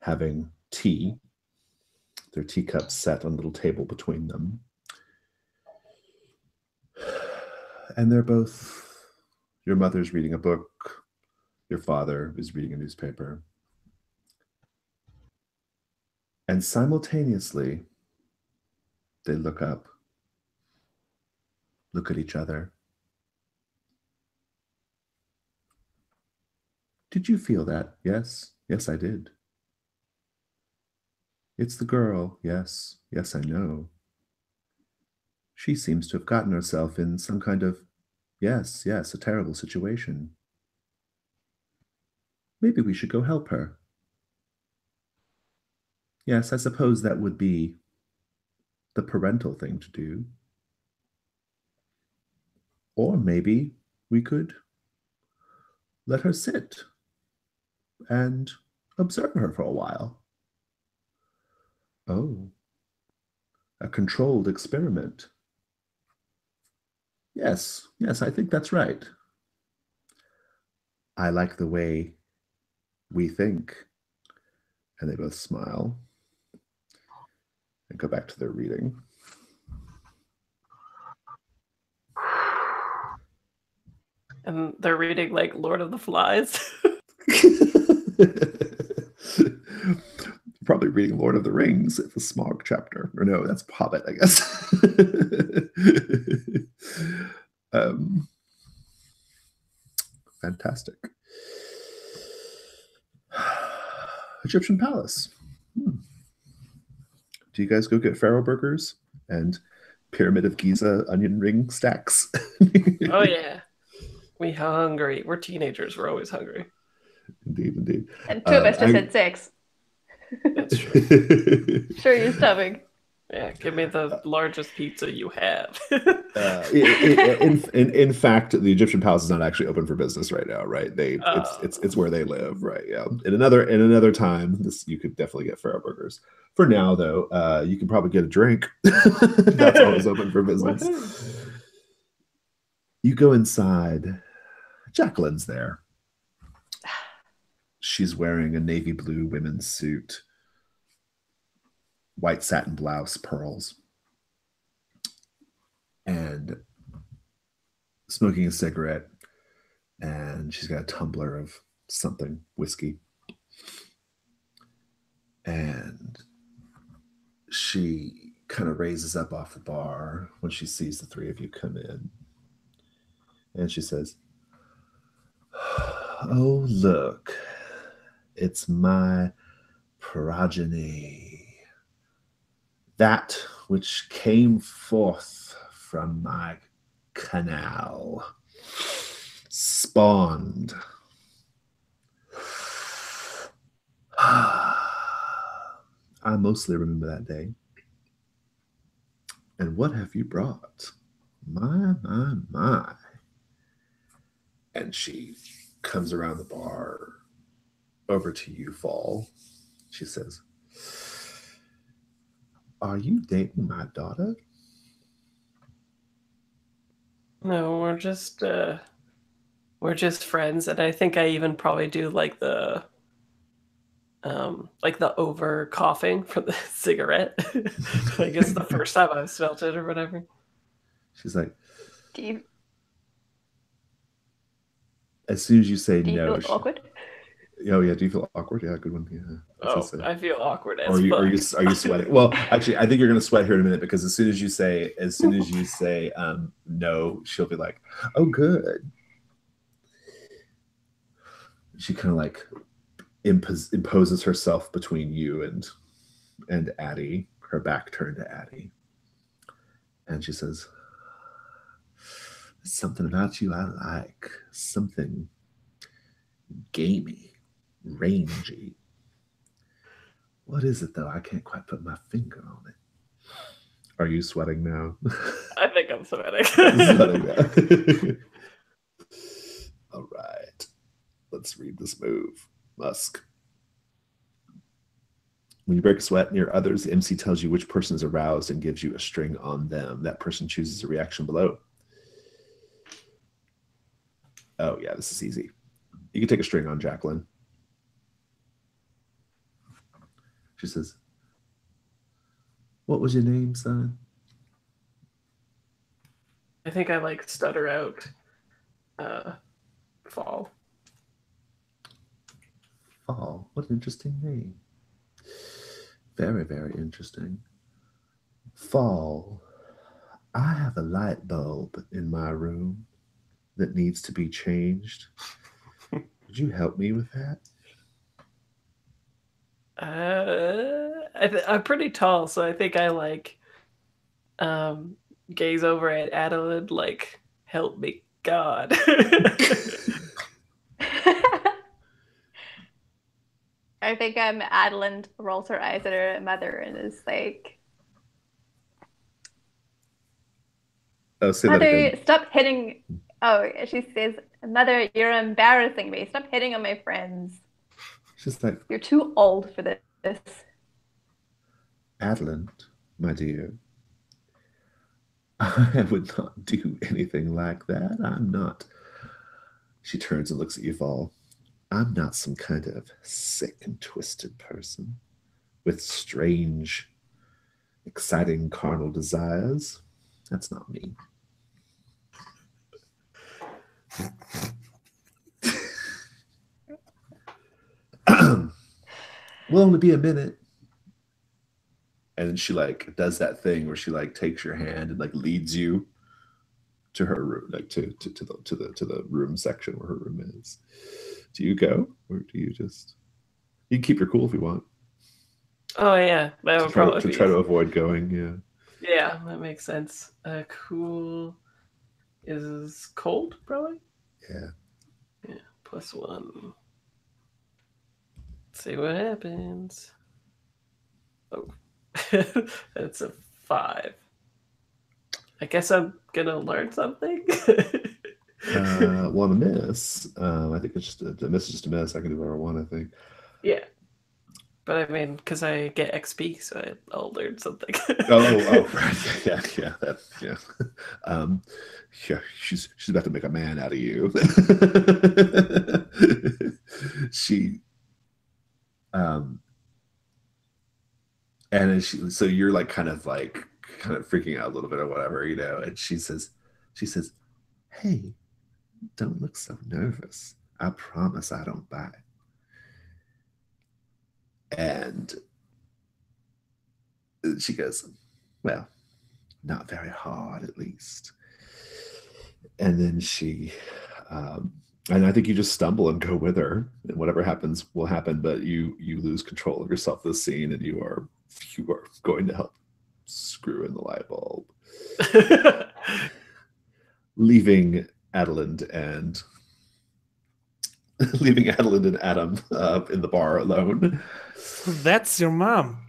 having tea, their teacups set on a little table between them. And they're both, your mother's reading a book, your father is reading a newspaper. And simultaneously, they look up, look at each other. Did you feel that? Yes. Yes, I did. It's the girl. Yes. Yes, I know. She seems to have gotten herself in some kind of, yes, a terrible situation. Maybe we should go help her. Yes, I suppose that would be the parental thing to do. Or maybe we could let her sit and observe her for a while. Oh, a controlled experiment. Yes, I think that's right. I like the way we think. And they both smile and go back to their reading. And they're reading like Lord of the Flies. Probably reading Lord of the Rings, the Smog chapter. Or no, that's Hobbit, I guess. Fantastic. Egyptian Palace. Do you guys go get Pharaoh burgers and Pyramid of Giza onion ring stacks? Oh yeah. We hungry. We're teenagers. We're always hungry. Indeed. And two of us just had sex. That's true. Sure, you're starving. Yeah, give me the largest pizza you have. In fact, the Egyptian palace is not actually open for business right now, right? It's where they live, right? Yeah. In another time, you could definitely get Pharaoh burgers. For now, though, you can probably get a drink. That's always open for business. You go inside. Jacqueline's there. She's wearing a navy blue women's suit, white satin blouse, pearls, and smoking a cigarette. And she's got a tumbler of something, whiskey. And she kind of raises up off the bar when she sees the three of you come in. And she says, "Oh, look, it's my progeny, that which came forth from my canal, spawned. I mostly remember that day. And what have you brought? My. And she comes around the bar over to you, Fall. She says, "Are you dating my daughter?" No, we're just friends, and I think I even probably do like the over coughing for the cigarette. I guess the first time I smelt it or whatever. She's like, Do you as soon as you say do you no, feel awkward? Oh yeah, do you feel awkward? Yeah, good one. Yeah. I feel awkward as Are you sweating? Well, actually, I think you're gonna sweat here in a minute, because as soon as you say no, she'll be like, "Oh, good." She kind of like imposes herself between you and Addie, her back turned to Addie, and she says, "There's something about you I like, something gamey, rangy. What is it though? I can't quite put my finger on it." Are you sweating now? I think I'm sweating. All right. Let's read this move. Musk. When you break a sweat near others, the MC tells you which person is aroused and gives you a string on them. That person chooses a reaction below. Oh, yeah, this is easy. You can take a string on Jacqueline. She says, "What was your name, son?" I think I like stutter out fall. Fall. What an interesting name. Very, very interesting. Fall. I have a light bulb in my room that needs to be changed. Would you help me with that? I'm pretty tall, so I think I like gaze over at Adeline like, help me, God. I think Adeline rolls her eyes at her mother and is like, Oh, say that Mother, again. stop hitting. Oh, she says, Mother, you're embarrassing me. Stop hitting on my friends. She's like, You're too old for this. Adeline, my dear, I would not do anything like that. I'm not. She turns and looks at you, Fall. I'm not some kind of sick and twisted person with strange, exciting carnal desires. That's not me. Will only be a minute. And she like does that thing where she like takes your hand and like leads you to her room, like to the room section where her room is. Do you go, or do you just? You can keep your cool if you want. Oh yeah, that would probably To be. try to avoid going. Yeah. Yeah, that makes sense. Cool is cold, probably. Yeah. Yeah, +1. Let's see what happens. Oh, that's a 5. I guess I'm gonna learn something. Well, on a miss, I think it's just a miss is just a miss. I can do whatever I want, I think. Yeah, but I mean, because I get XP, so I'll learn something. Right. Yeah. Yeah, she's about to make a man out of you. She, and then so you're like kind of freaking out a little bit or whatever, and she says, hey, don't look so nervous. I promise I don't bite. And she goes, well, not very hard, at least. And then she, and I think you just stumble and go with her, and whatever happens will happen. But you lose control of yourself this scene, and you are going to help screw in the light bulb, leaving Adeline and Adam in the bar alone. So that's your mom.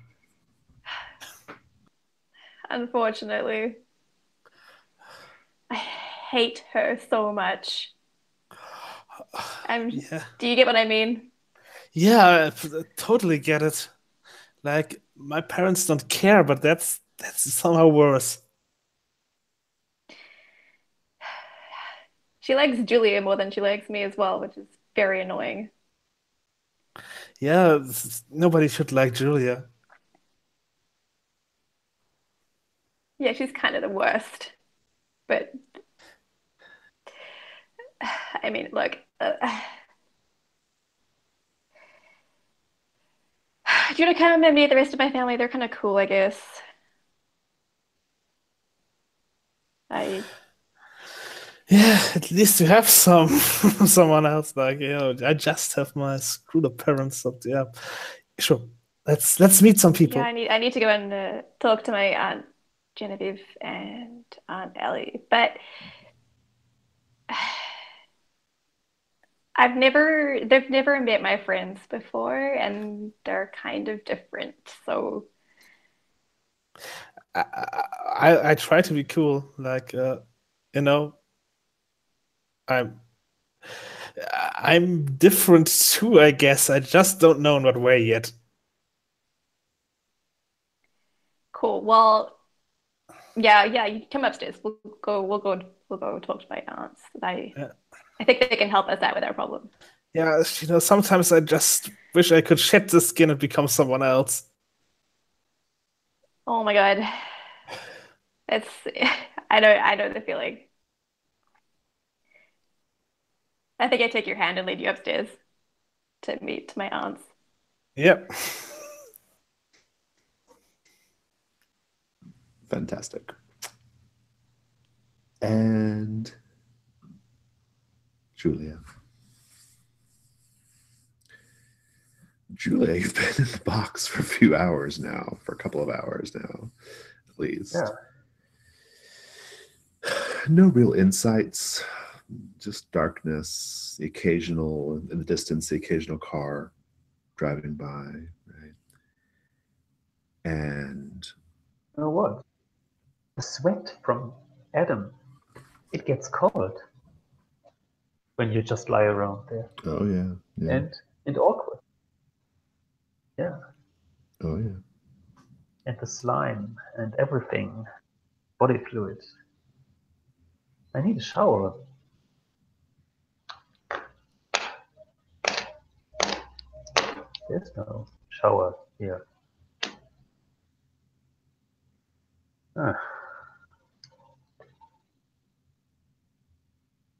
Unfortunately. I hate her so much. Yeah. Do you get what I mean? Yeah, I totally get it. Like, my parents don't care, but that's somehow worse. She likes Julia more than she likes me as well, which is very annoying. Yeah, nobody should like Julia. Yeah, she's kind of the worst. But I mean, look, do you want to come and meet the rest of my family? They're kind of cool, I guess. Yeah, at least you have someone else. Like, I just have my screwed up parents. So yeah, sure. Let's meet some people. Yeah, I need to go and talk to my Aunt Genevieve and Aunt Ellie, but they've never met my friends before, and they're kind of different. So I try to be cool, like I'm different too, I guess. I just don't know in what way yet. cool. Well, yeah, you come upstairs. We'll go talk to my aunts. I think they can help us out with our problem. Yeah, sometimes I just wish I could shed the skin and become someone else. Oh my God. It's I know the feeling. I think I take your hand and lead you upstairs to meet my aunts. Yep. Fantastic. And Julia. Julia, you've been in the box for a few hours now, for a couple of hours now, at least. Yeah. No real insights, just darkness, the occasional, in the distance, the occasional car driving by, right? And You know what? The sweat from Adam, it gets cold when you just lie around there. oh yeah, yeah, And awkward. Yeah. oh yeah. And the slime and everything. Body fluid. I need a shower. There's no shower here. Ah.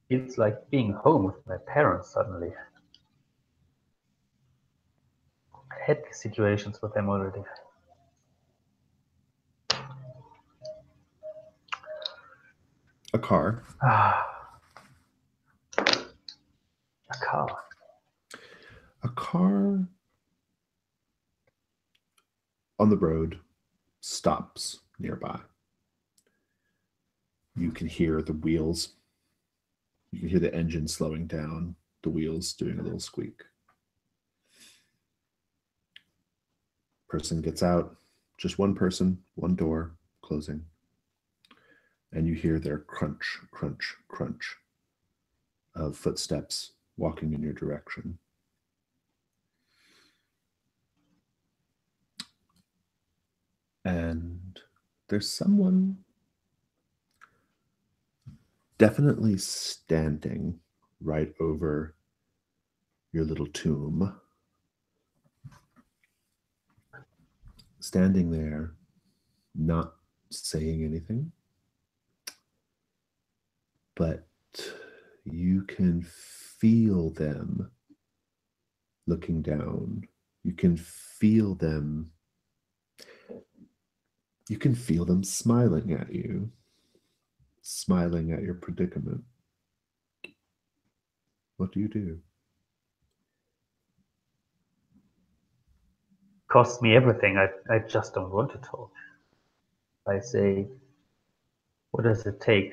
Feels like being home with my parents suddenly. I had these situations with them already. A car. A car. A car on the road stops nearby. You can hear the wheels. You can hear the engine slowing down, the wheels doing a little squeak. Person gets out, just one person, one door closing. And you hear their crunch, crunch, crunch of footsteps walking in your direction. And there's someone definitely standing right over your little tomb. Standing there, not saying anything, but you can feel them looking down. You can feel them. You can feel them smiling at you, smiling at your predicament. What do you do? Costs me everything. I just don't want to talk. I say, what does it take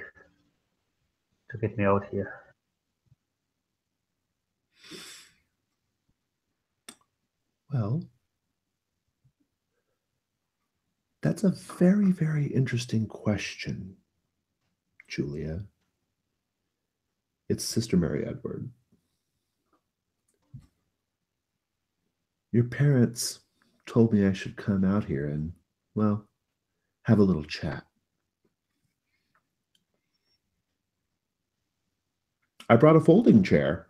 to get me out here? Well, that's a very, very interesting question, Julia. It's Sister Mary Edward. Your parents told me I should come out here and, well, have a little chat. I brought a folding chair,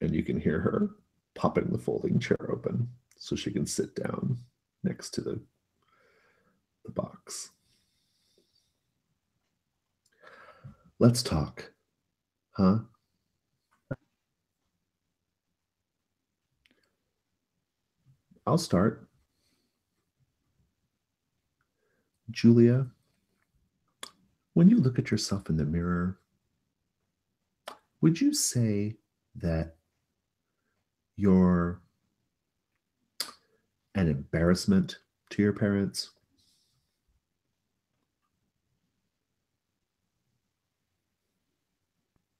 and you can hear her popping the folding chair open so she can sit down next to the box. Let's talk, huh? I'll start. Julia, when you look at yourself in the mirror, would you say that you're an embarrassment to your parents?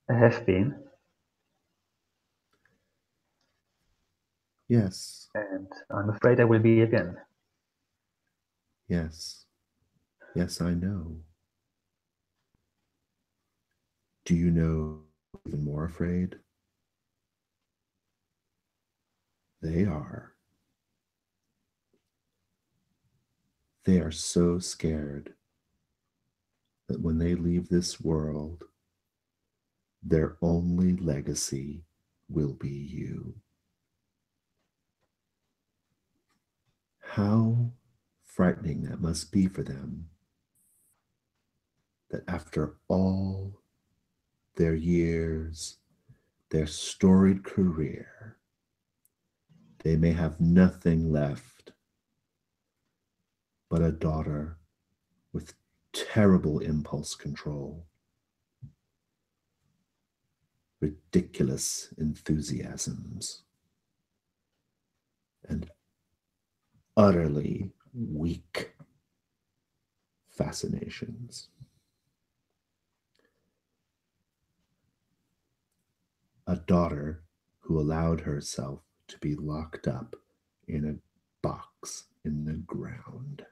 I have been, Yes, and I'm afraid I will be again. yes, yes, I know. Do you know even more afraid? They are. They are so scared that when they leave this world, their only legacy will be you. How frightening that must be for them, that after all their years their storied career, they may have nothing left but a daughter with terrible impulse control, ridiculous enthusiasms, and utterly weak fascinations. A daughter who allowed herself to be locked up in a box in the ground,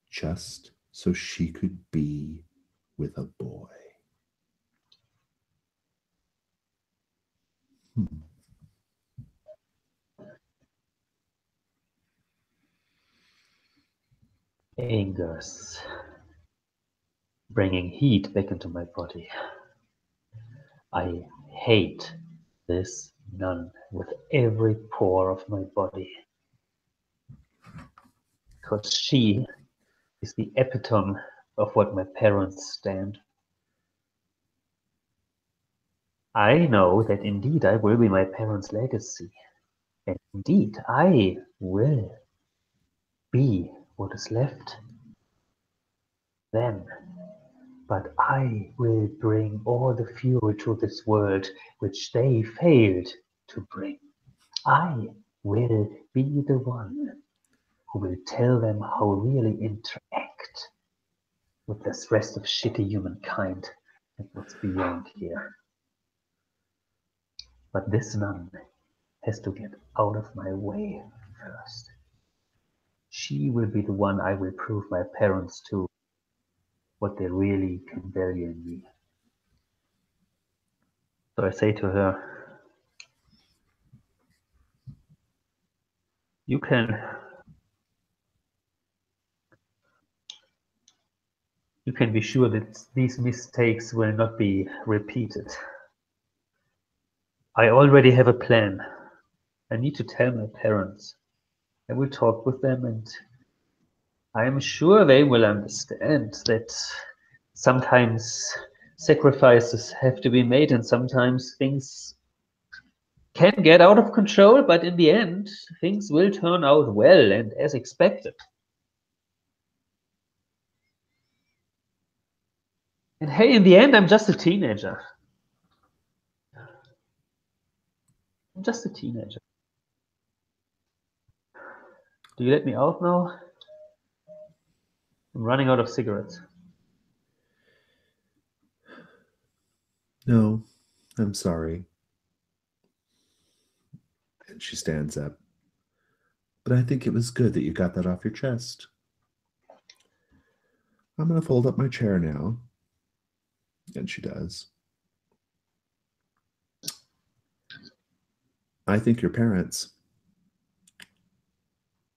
just so she could be with a boy. Angers. Bringing heat back into my body. I hate this nun with every pore of my body. Because she is the epitome of what my parents stand. I know that indeed I will be my parents' legacy. And indeed I will be what is left then. But I will bring all the fury to this world which they failed to bring. I will be the one who will tell them how really interact with this rest of shitty humankind and what's beyond here. But this nun has to get out of my way first. She will be the one I will prove my parents to what they really can value in me. So I say to her, you can be sure that these mistakes will not be repeated. I already have a plan. I need to tell my parents. I will talk with them, and I am sure they will understand that sometimes sacrifices have to be made and sometimes things can get out of control, but in the end, things will turn out well and as expected. And hey, in the end, I'm just a teenager. I'm just a teenager. Do you let me out now? I'm running out of cigarettes. No, I'm sorry. And she stands up. But I think it was good that you got that off your chest. I'm going to fold up my chair now. And she does. I think your parents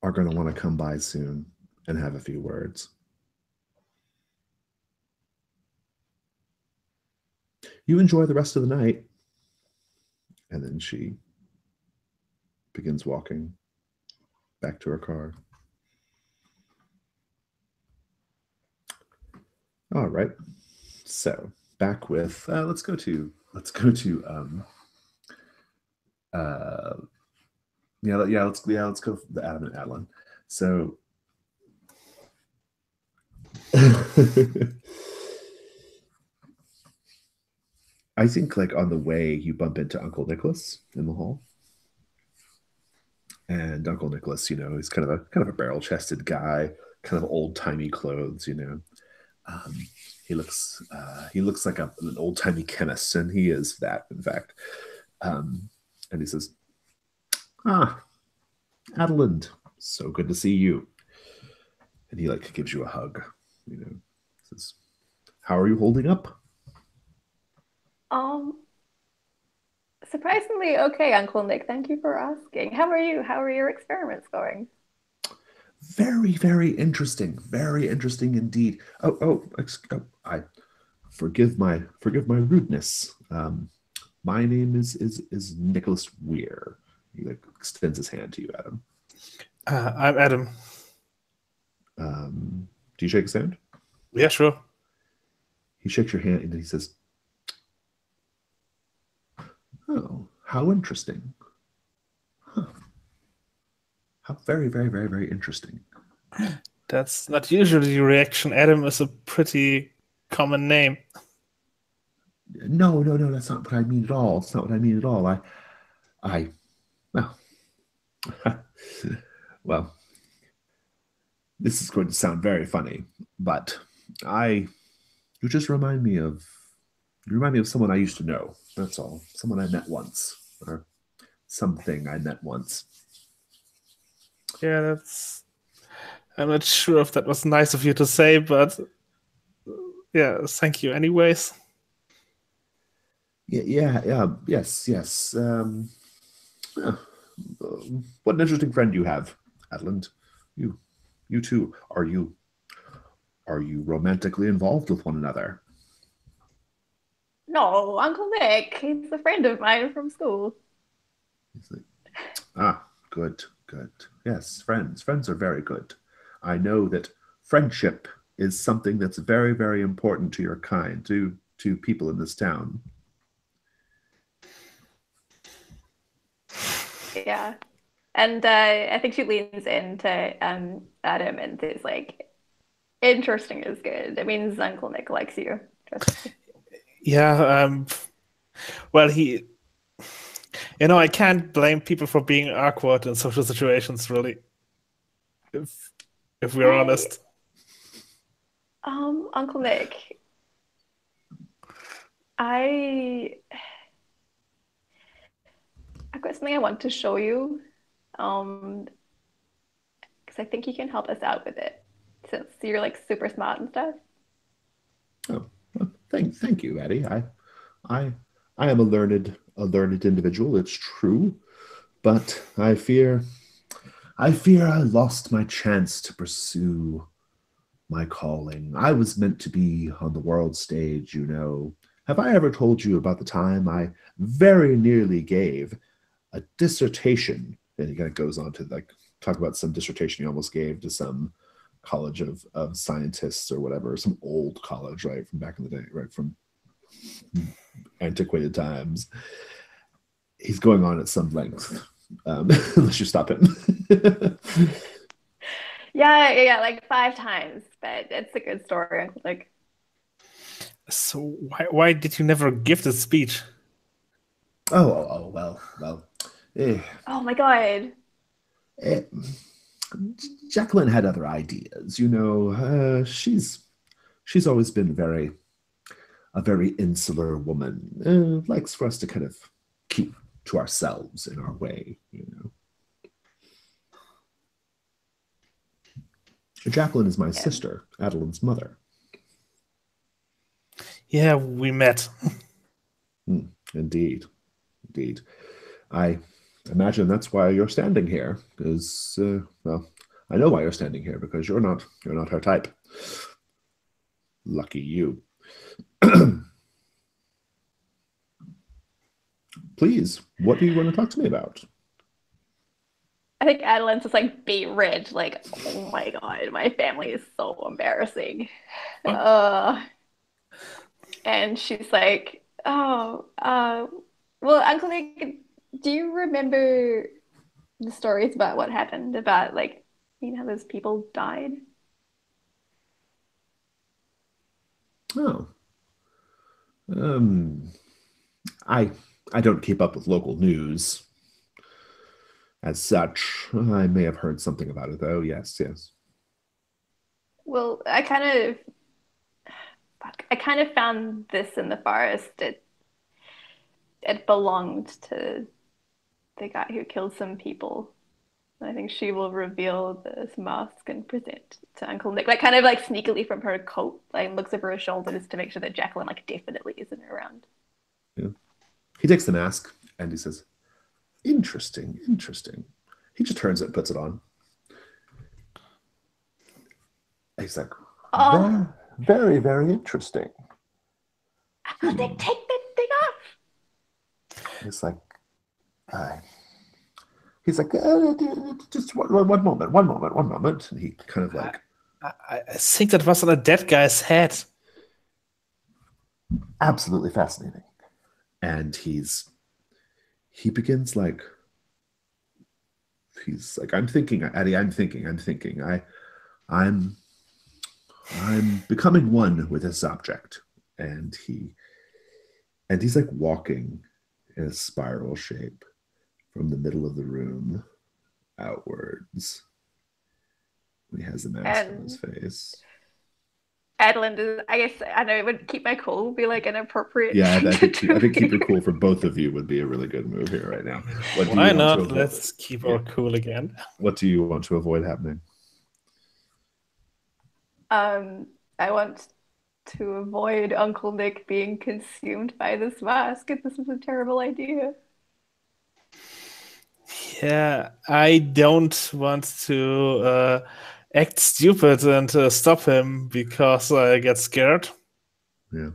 are going to want to come by soon and have a few words. You enjoy the rest of the night. And then she begins walking back to her car. All right. So back with let's go to let's go to Adam and Adeline. So I think like on the way you bump into Uncle Nicholas in the hall. And Uncle Nicholas, you know, he's kind of a barrel-chested guy, kind of old-timey clothes, you know. He looks like an old-timey chemist, and he is that, in fact. And he says, Adeline, so good to see you. And he like gives you a hug, you know. Says, how are you holding up? Surprisingly okay, Uncle Nick. Thank you for asking. How are you? How are your experiments going? Very, very interesting. Very interesting indeed. I forgive my rudeness. My name is Nicholas Weir. He like extends his hand to you, Adam. I'm Adam. Do you shake his hand? Yeah, sure. He shakes your hand and he says, Oh, how interesting. Huh. How very, very, very, very interesting. That's not usually the reaction. Adam is a pretty common name. No, that's not what I mean at all. It's not what I mean at all. Well, well, this is going to sound very funny, but you just you remind me of someone I used to know. That's all. Someone I met once, or something I met once. Yeah, that's. I'm not sure if that was nice of you to say, but yeah, thank you anyways. Yes. Uh, what an interesting friend you have, Adland. You too. Are you romantically involved with one another? No, Uncle Nick. He's a friend of mine from school. He's like, good. Yes, friends. Friends are very good. I know that friendship is something that's very, very important to your kind, to people in this town. Yeah. And I think she leans into Adam and is like, interesting is good. It means Uncle Nick likes you. Yeah, well, I can't blame people for being awkward in social situations, really. If we're honest. Uncle Nick, I've got something I want to show you. Because I think you can help us out with it. Since you're like super smart and stuff. Oh, well, thank you, Eddie. I am a learned individual. It's true, but I fear I lost my chance to pursue my calling. I was meant to be on the world stage, you know. Have I ever told you about the time I very nearly gave a dissertation? And he kind of goes on to like talk about some dissertation he almost gave to some college of scientists or whatever, some old college, right, from back in the day, right, from antiquated times. He's going on at some length. Unless you stop him. Yeah, like 5 times, but it's a good story. Like, so why did you never give the speech? Well. oh my god. Eh, Jacqueline had other ideas, you know. She's always been a very insular woman. Likes for us to kind of keep to ourselves in our way, you know. Jacqueline is my sister, Adeline's mother. Yeah, we met. Indeed. I imagine that's why you're standing here, because, well, I know why you're standing here, because you're not her type. Lucky you. Please, what do you want to talk to me about? I think Adeline's just like beat rich. Like, oh my god, my family is so embarrassing. And she's like, well, Uncle Nick, do you remember the stories about what happened? About like, those people died? Oh. I don't keep up with local news. As such, I may have heard something about it, though. Yes. Well, I kind of found this in the forest. It belonged to the guy who killed some people. I think she will reveal this mask and present to Uncle Nick, like kind of like sneakily from her coat, like looks over her shoulder just to make sure that Jacqueline like definitely isn't around. Yeah. He takes the mask and he says, Interesting. He just turns it and puts it on. He's like, very, very interesting. Uncle Nick, take that thing off. He's like, just one moment. And he kind of like, I think that was on a dead guy's head. Absolutely fascinating. And he's he begins like, he's like, I'm thinking, Addie, I'm thinking. I'm becoming one with this object. And he's like walking in a spiral shape from the middle of the room outwards. He has a mask on his face. Adeline, I guess I know it would keep my cool be like an appropriate. Yeah, thing I to think keep do. your cool for both of you would be a really good move here right now. What do Why you want not? to avoid? Let's keep our cool again. What do you want to avoid happening? I want to avoid Uncle Nick being consumed by this mask. This is a terrible idea. Yeah, I don't want to act stupid and stop him because I get scared. Yeah,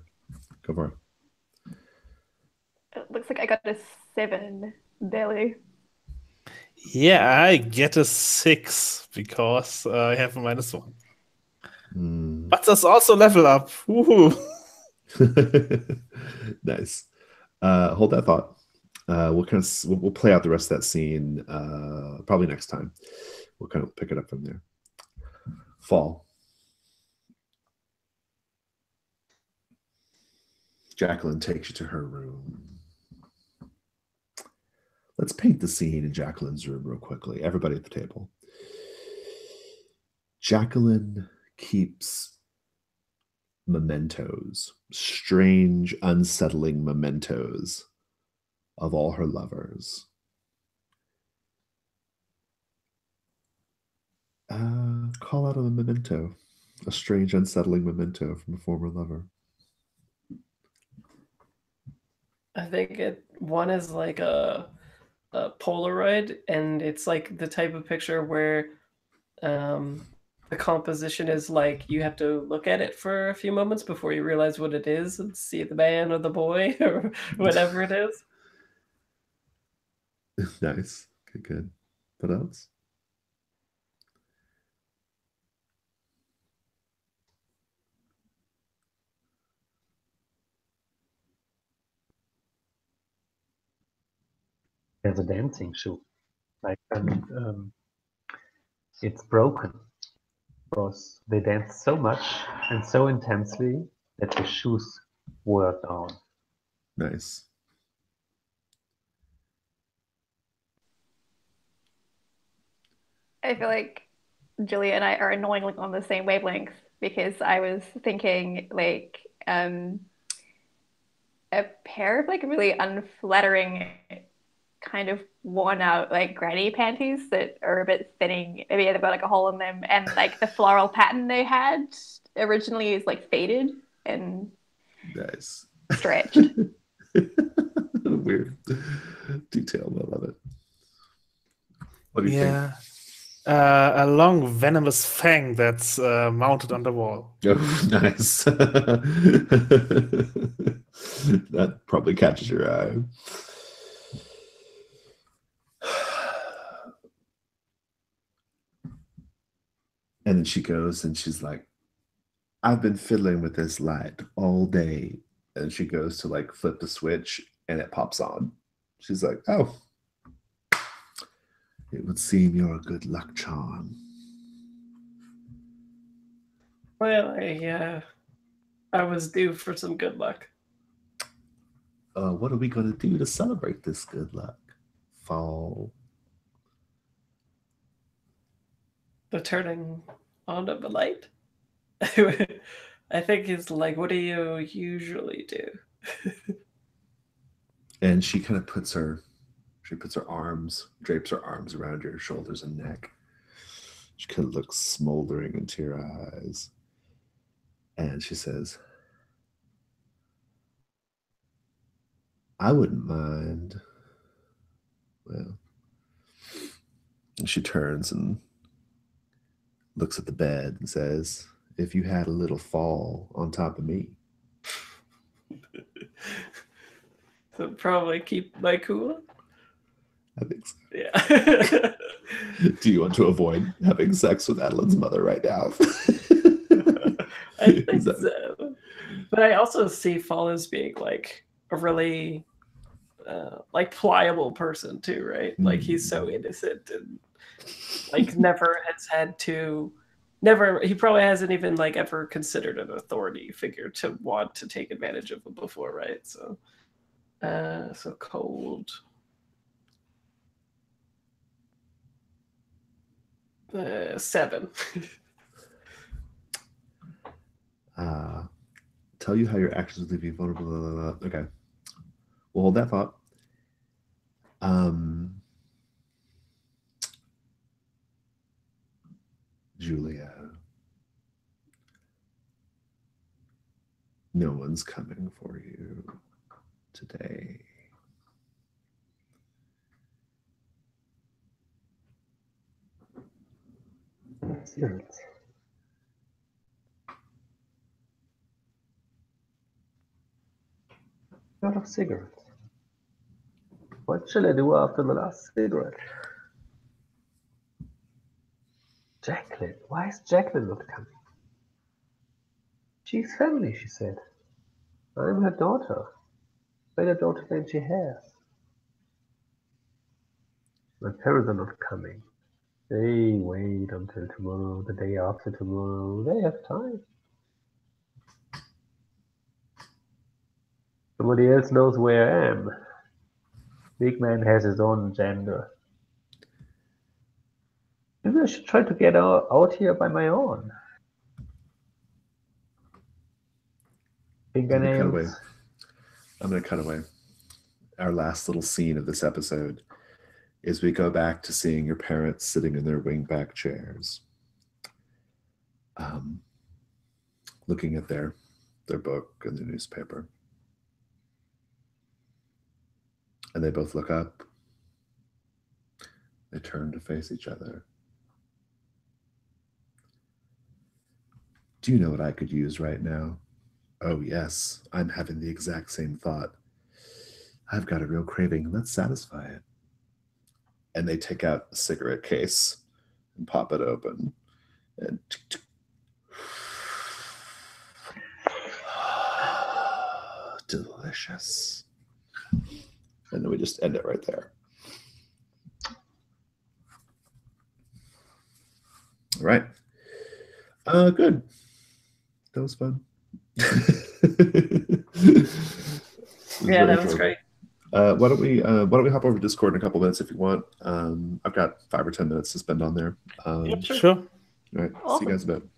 go for it. It looks like I got a 7 belly. Yeah, I get a 6 because I have a -1. But that's also level up. Woohoo! Nice. Hold that thought. We'll play out the rest of that scene probably next time. We'll kind of pick it up from there. Fall. Jacqueline takes you to her room. Let's paint the scene in Jacqueline's room real quickly. Everybody at the table. Jacqueline keeps mementos, strange, unsettling mementos of all her lovers. Call out a memento, a strange, unsettling memento from a former lover. I think one is like a Polaroid, and it's like the type of picture where the composition is like you have to look at it for a few moments before you realize what it is and see the man or the boy or whatever it is. Nice. Okay, good. What else? There's a dancing shoe. Like it's broken because they danced so much and so intensely that the shoes wore down. Nice. I feel like Julia and I are annoyingly on the same wavelength because I was thinking like a pair of like really unflattering kind of worn out like granny panties that are a bit thinning. Maybe they've got like a hole in them, and like the floral pattern they had originally is like faded and Nice. stretched. Weird detail, but I love it. What do you think? Yeah. A long venomous fang that's mounted on the wall. Oh, nice. That probably catches your eye. And then she goes and she's like, I've been fiddling with this light all day. And she goes to like flip the switch and it pops on. She's like, oh, it would seem you're a good luck charm. Well, I was due for some good luck. What are we going to do to celebrate this good luck? Fall. The turning on of a light. I think it's like, what do you usually do? And she kind of drapes her arms around your shoulders and neck. She kind of looks smoldering into your eyes. And she says, I wouldn't mind. Well, and she turns and looks at the bed and says, if you had a little fall on top of me. So probably keep my cool. I think so. Yeah. Do you want to avoid having sex with Adeline's mother right now? I think so. But I also see fall as being like a really like pliable person too, right? Like he's so innocent and like never has had to. Never, he probably hasn't even like ever considered an authority figure to want to take advantage of him before, right? So, so cold. 7. Tell you how your actions leave you vulnerable. Blah, blah, blah. Okay, we'll hold that thought. Julia, no one's coming for you today. Cigarettes. Out of cigarettes. What shall I do after the last cigarette? Jacqueline. Why is Jacqueline not coming? She's family, she said. I'm her daughter. Better daughter than she has. My parents are not coming. They wait until tomorrow, the day after tomorrow. They have time. Somebody else knows where I am. Big man has his own agenda. Maybe I should try to get out here by my own. Fingernails. I'm going to cut away. Our last little scene of this episode is we go back to seeing your parents sitting in their wingback chairs, looking at their book and their newspaper. And they both look up. They turn to face each other. Do you know what I could use right now? Oh, yes, I'm having the exact same thought. I've got a real craving. Let's satisfy it. And they take out a cigarette case and pop it open. And delicious. And then we just end it right there. All right. Good. That was fun. Yeah, that was great. Why don't we hop over to Discord in a couple minutes if you want? I've got 5 or 10 minutes to spend on there. Sure. All right. See you guys in a bit.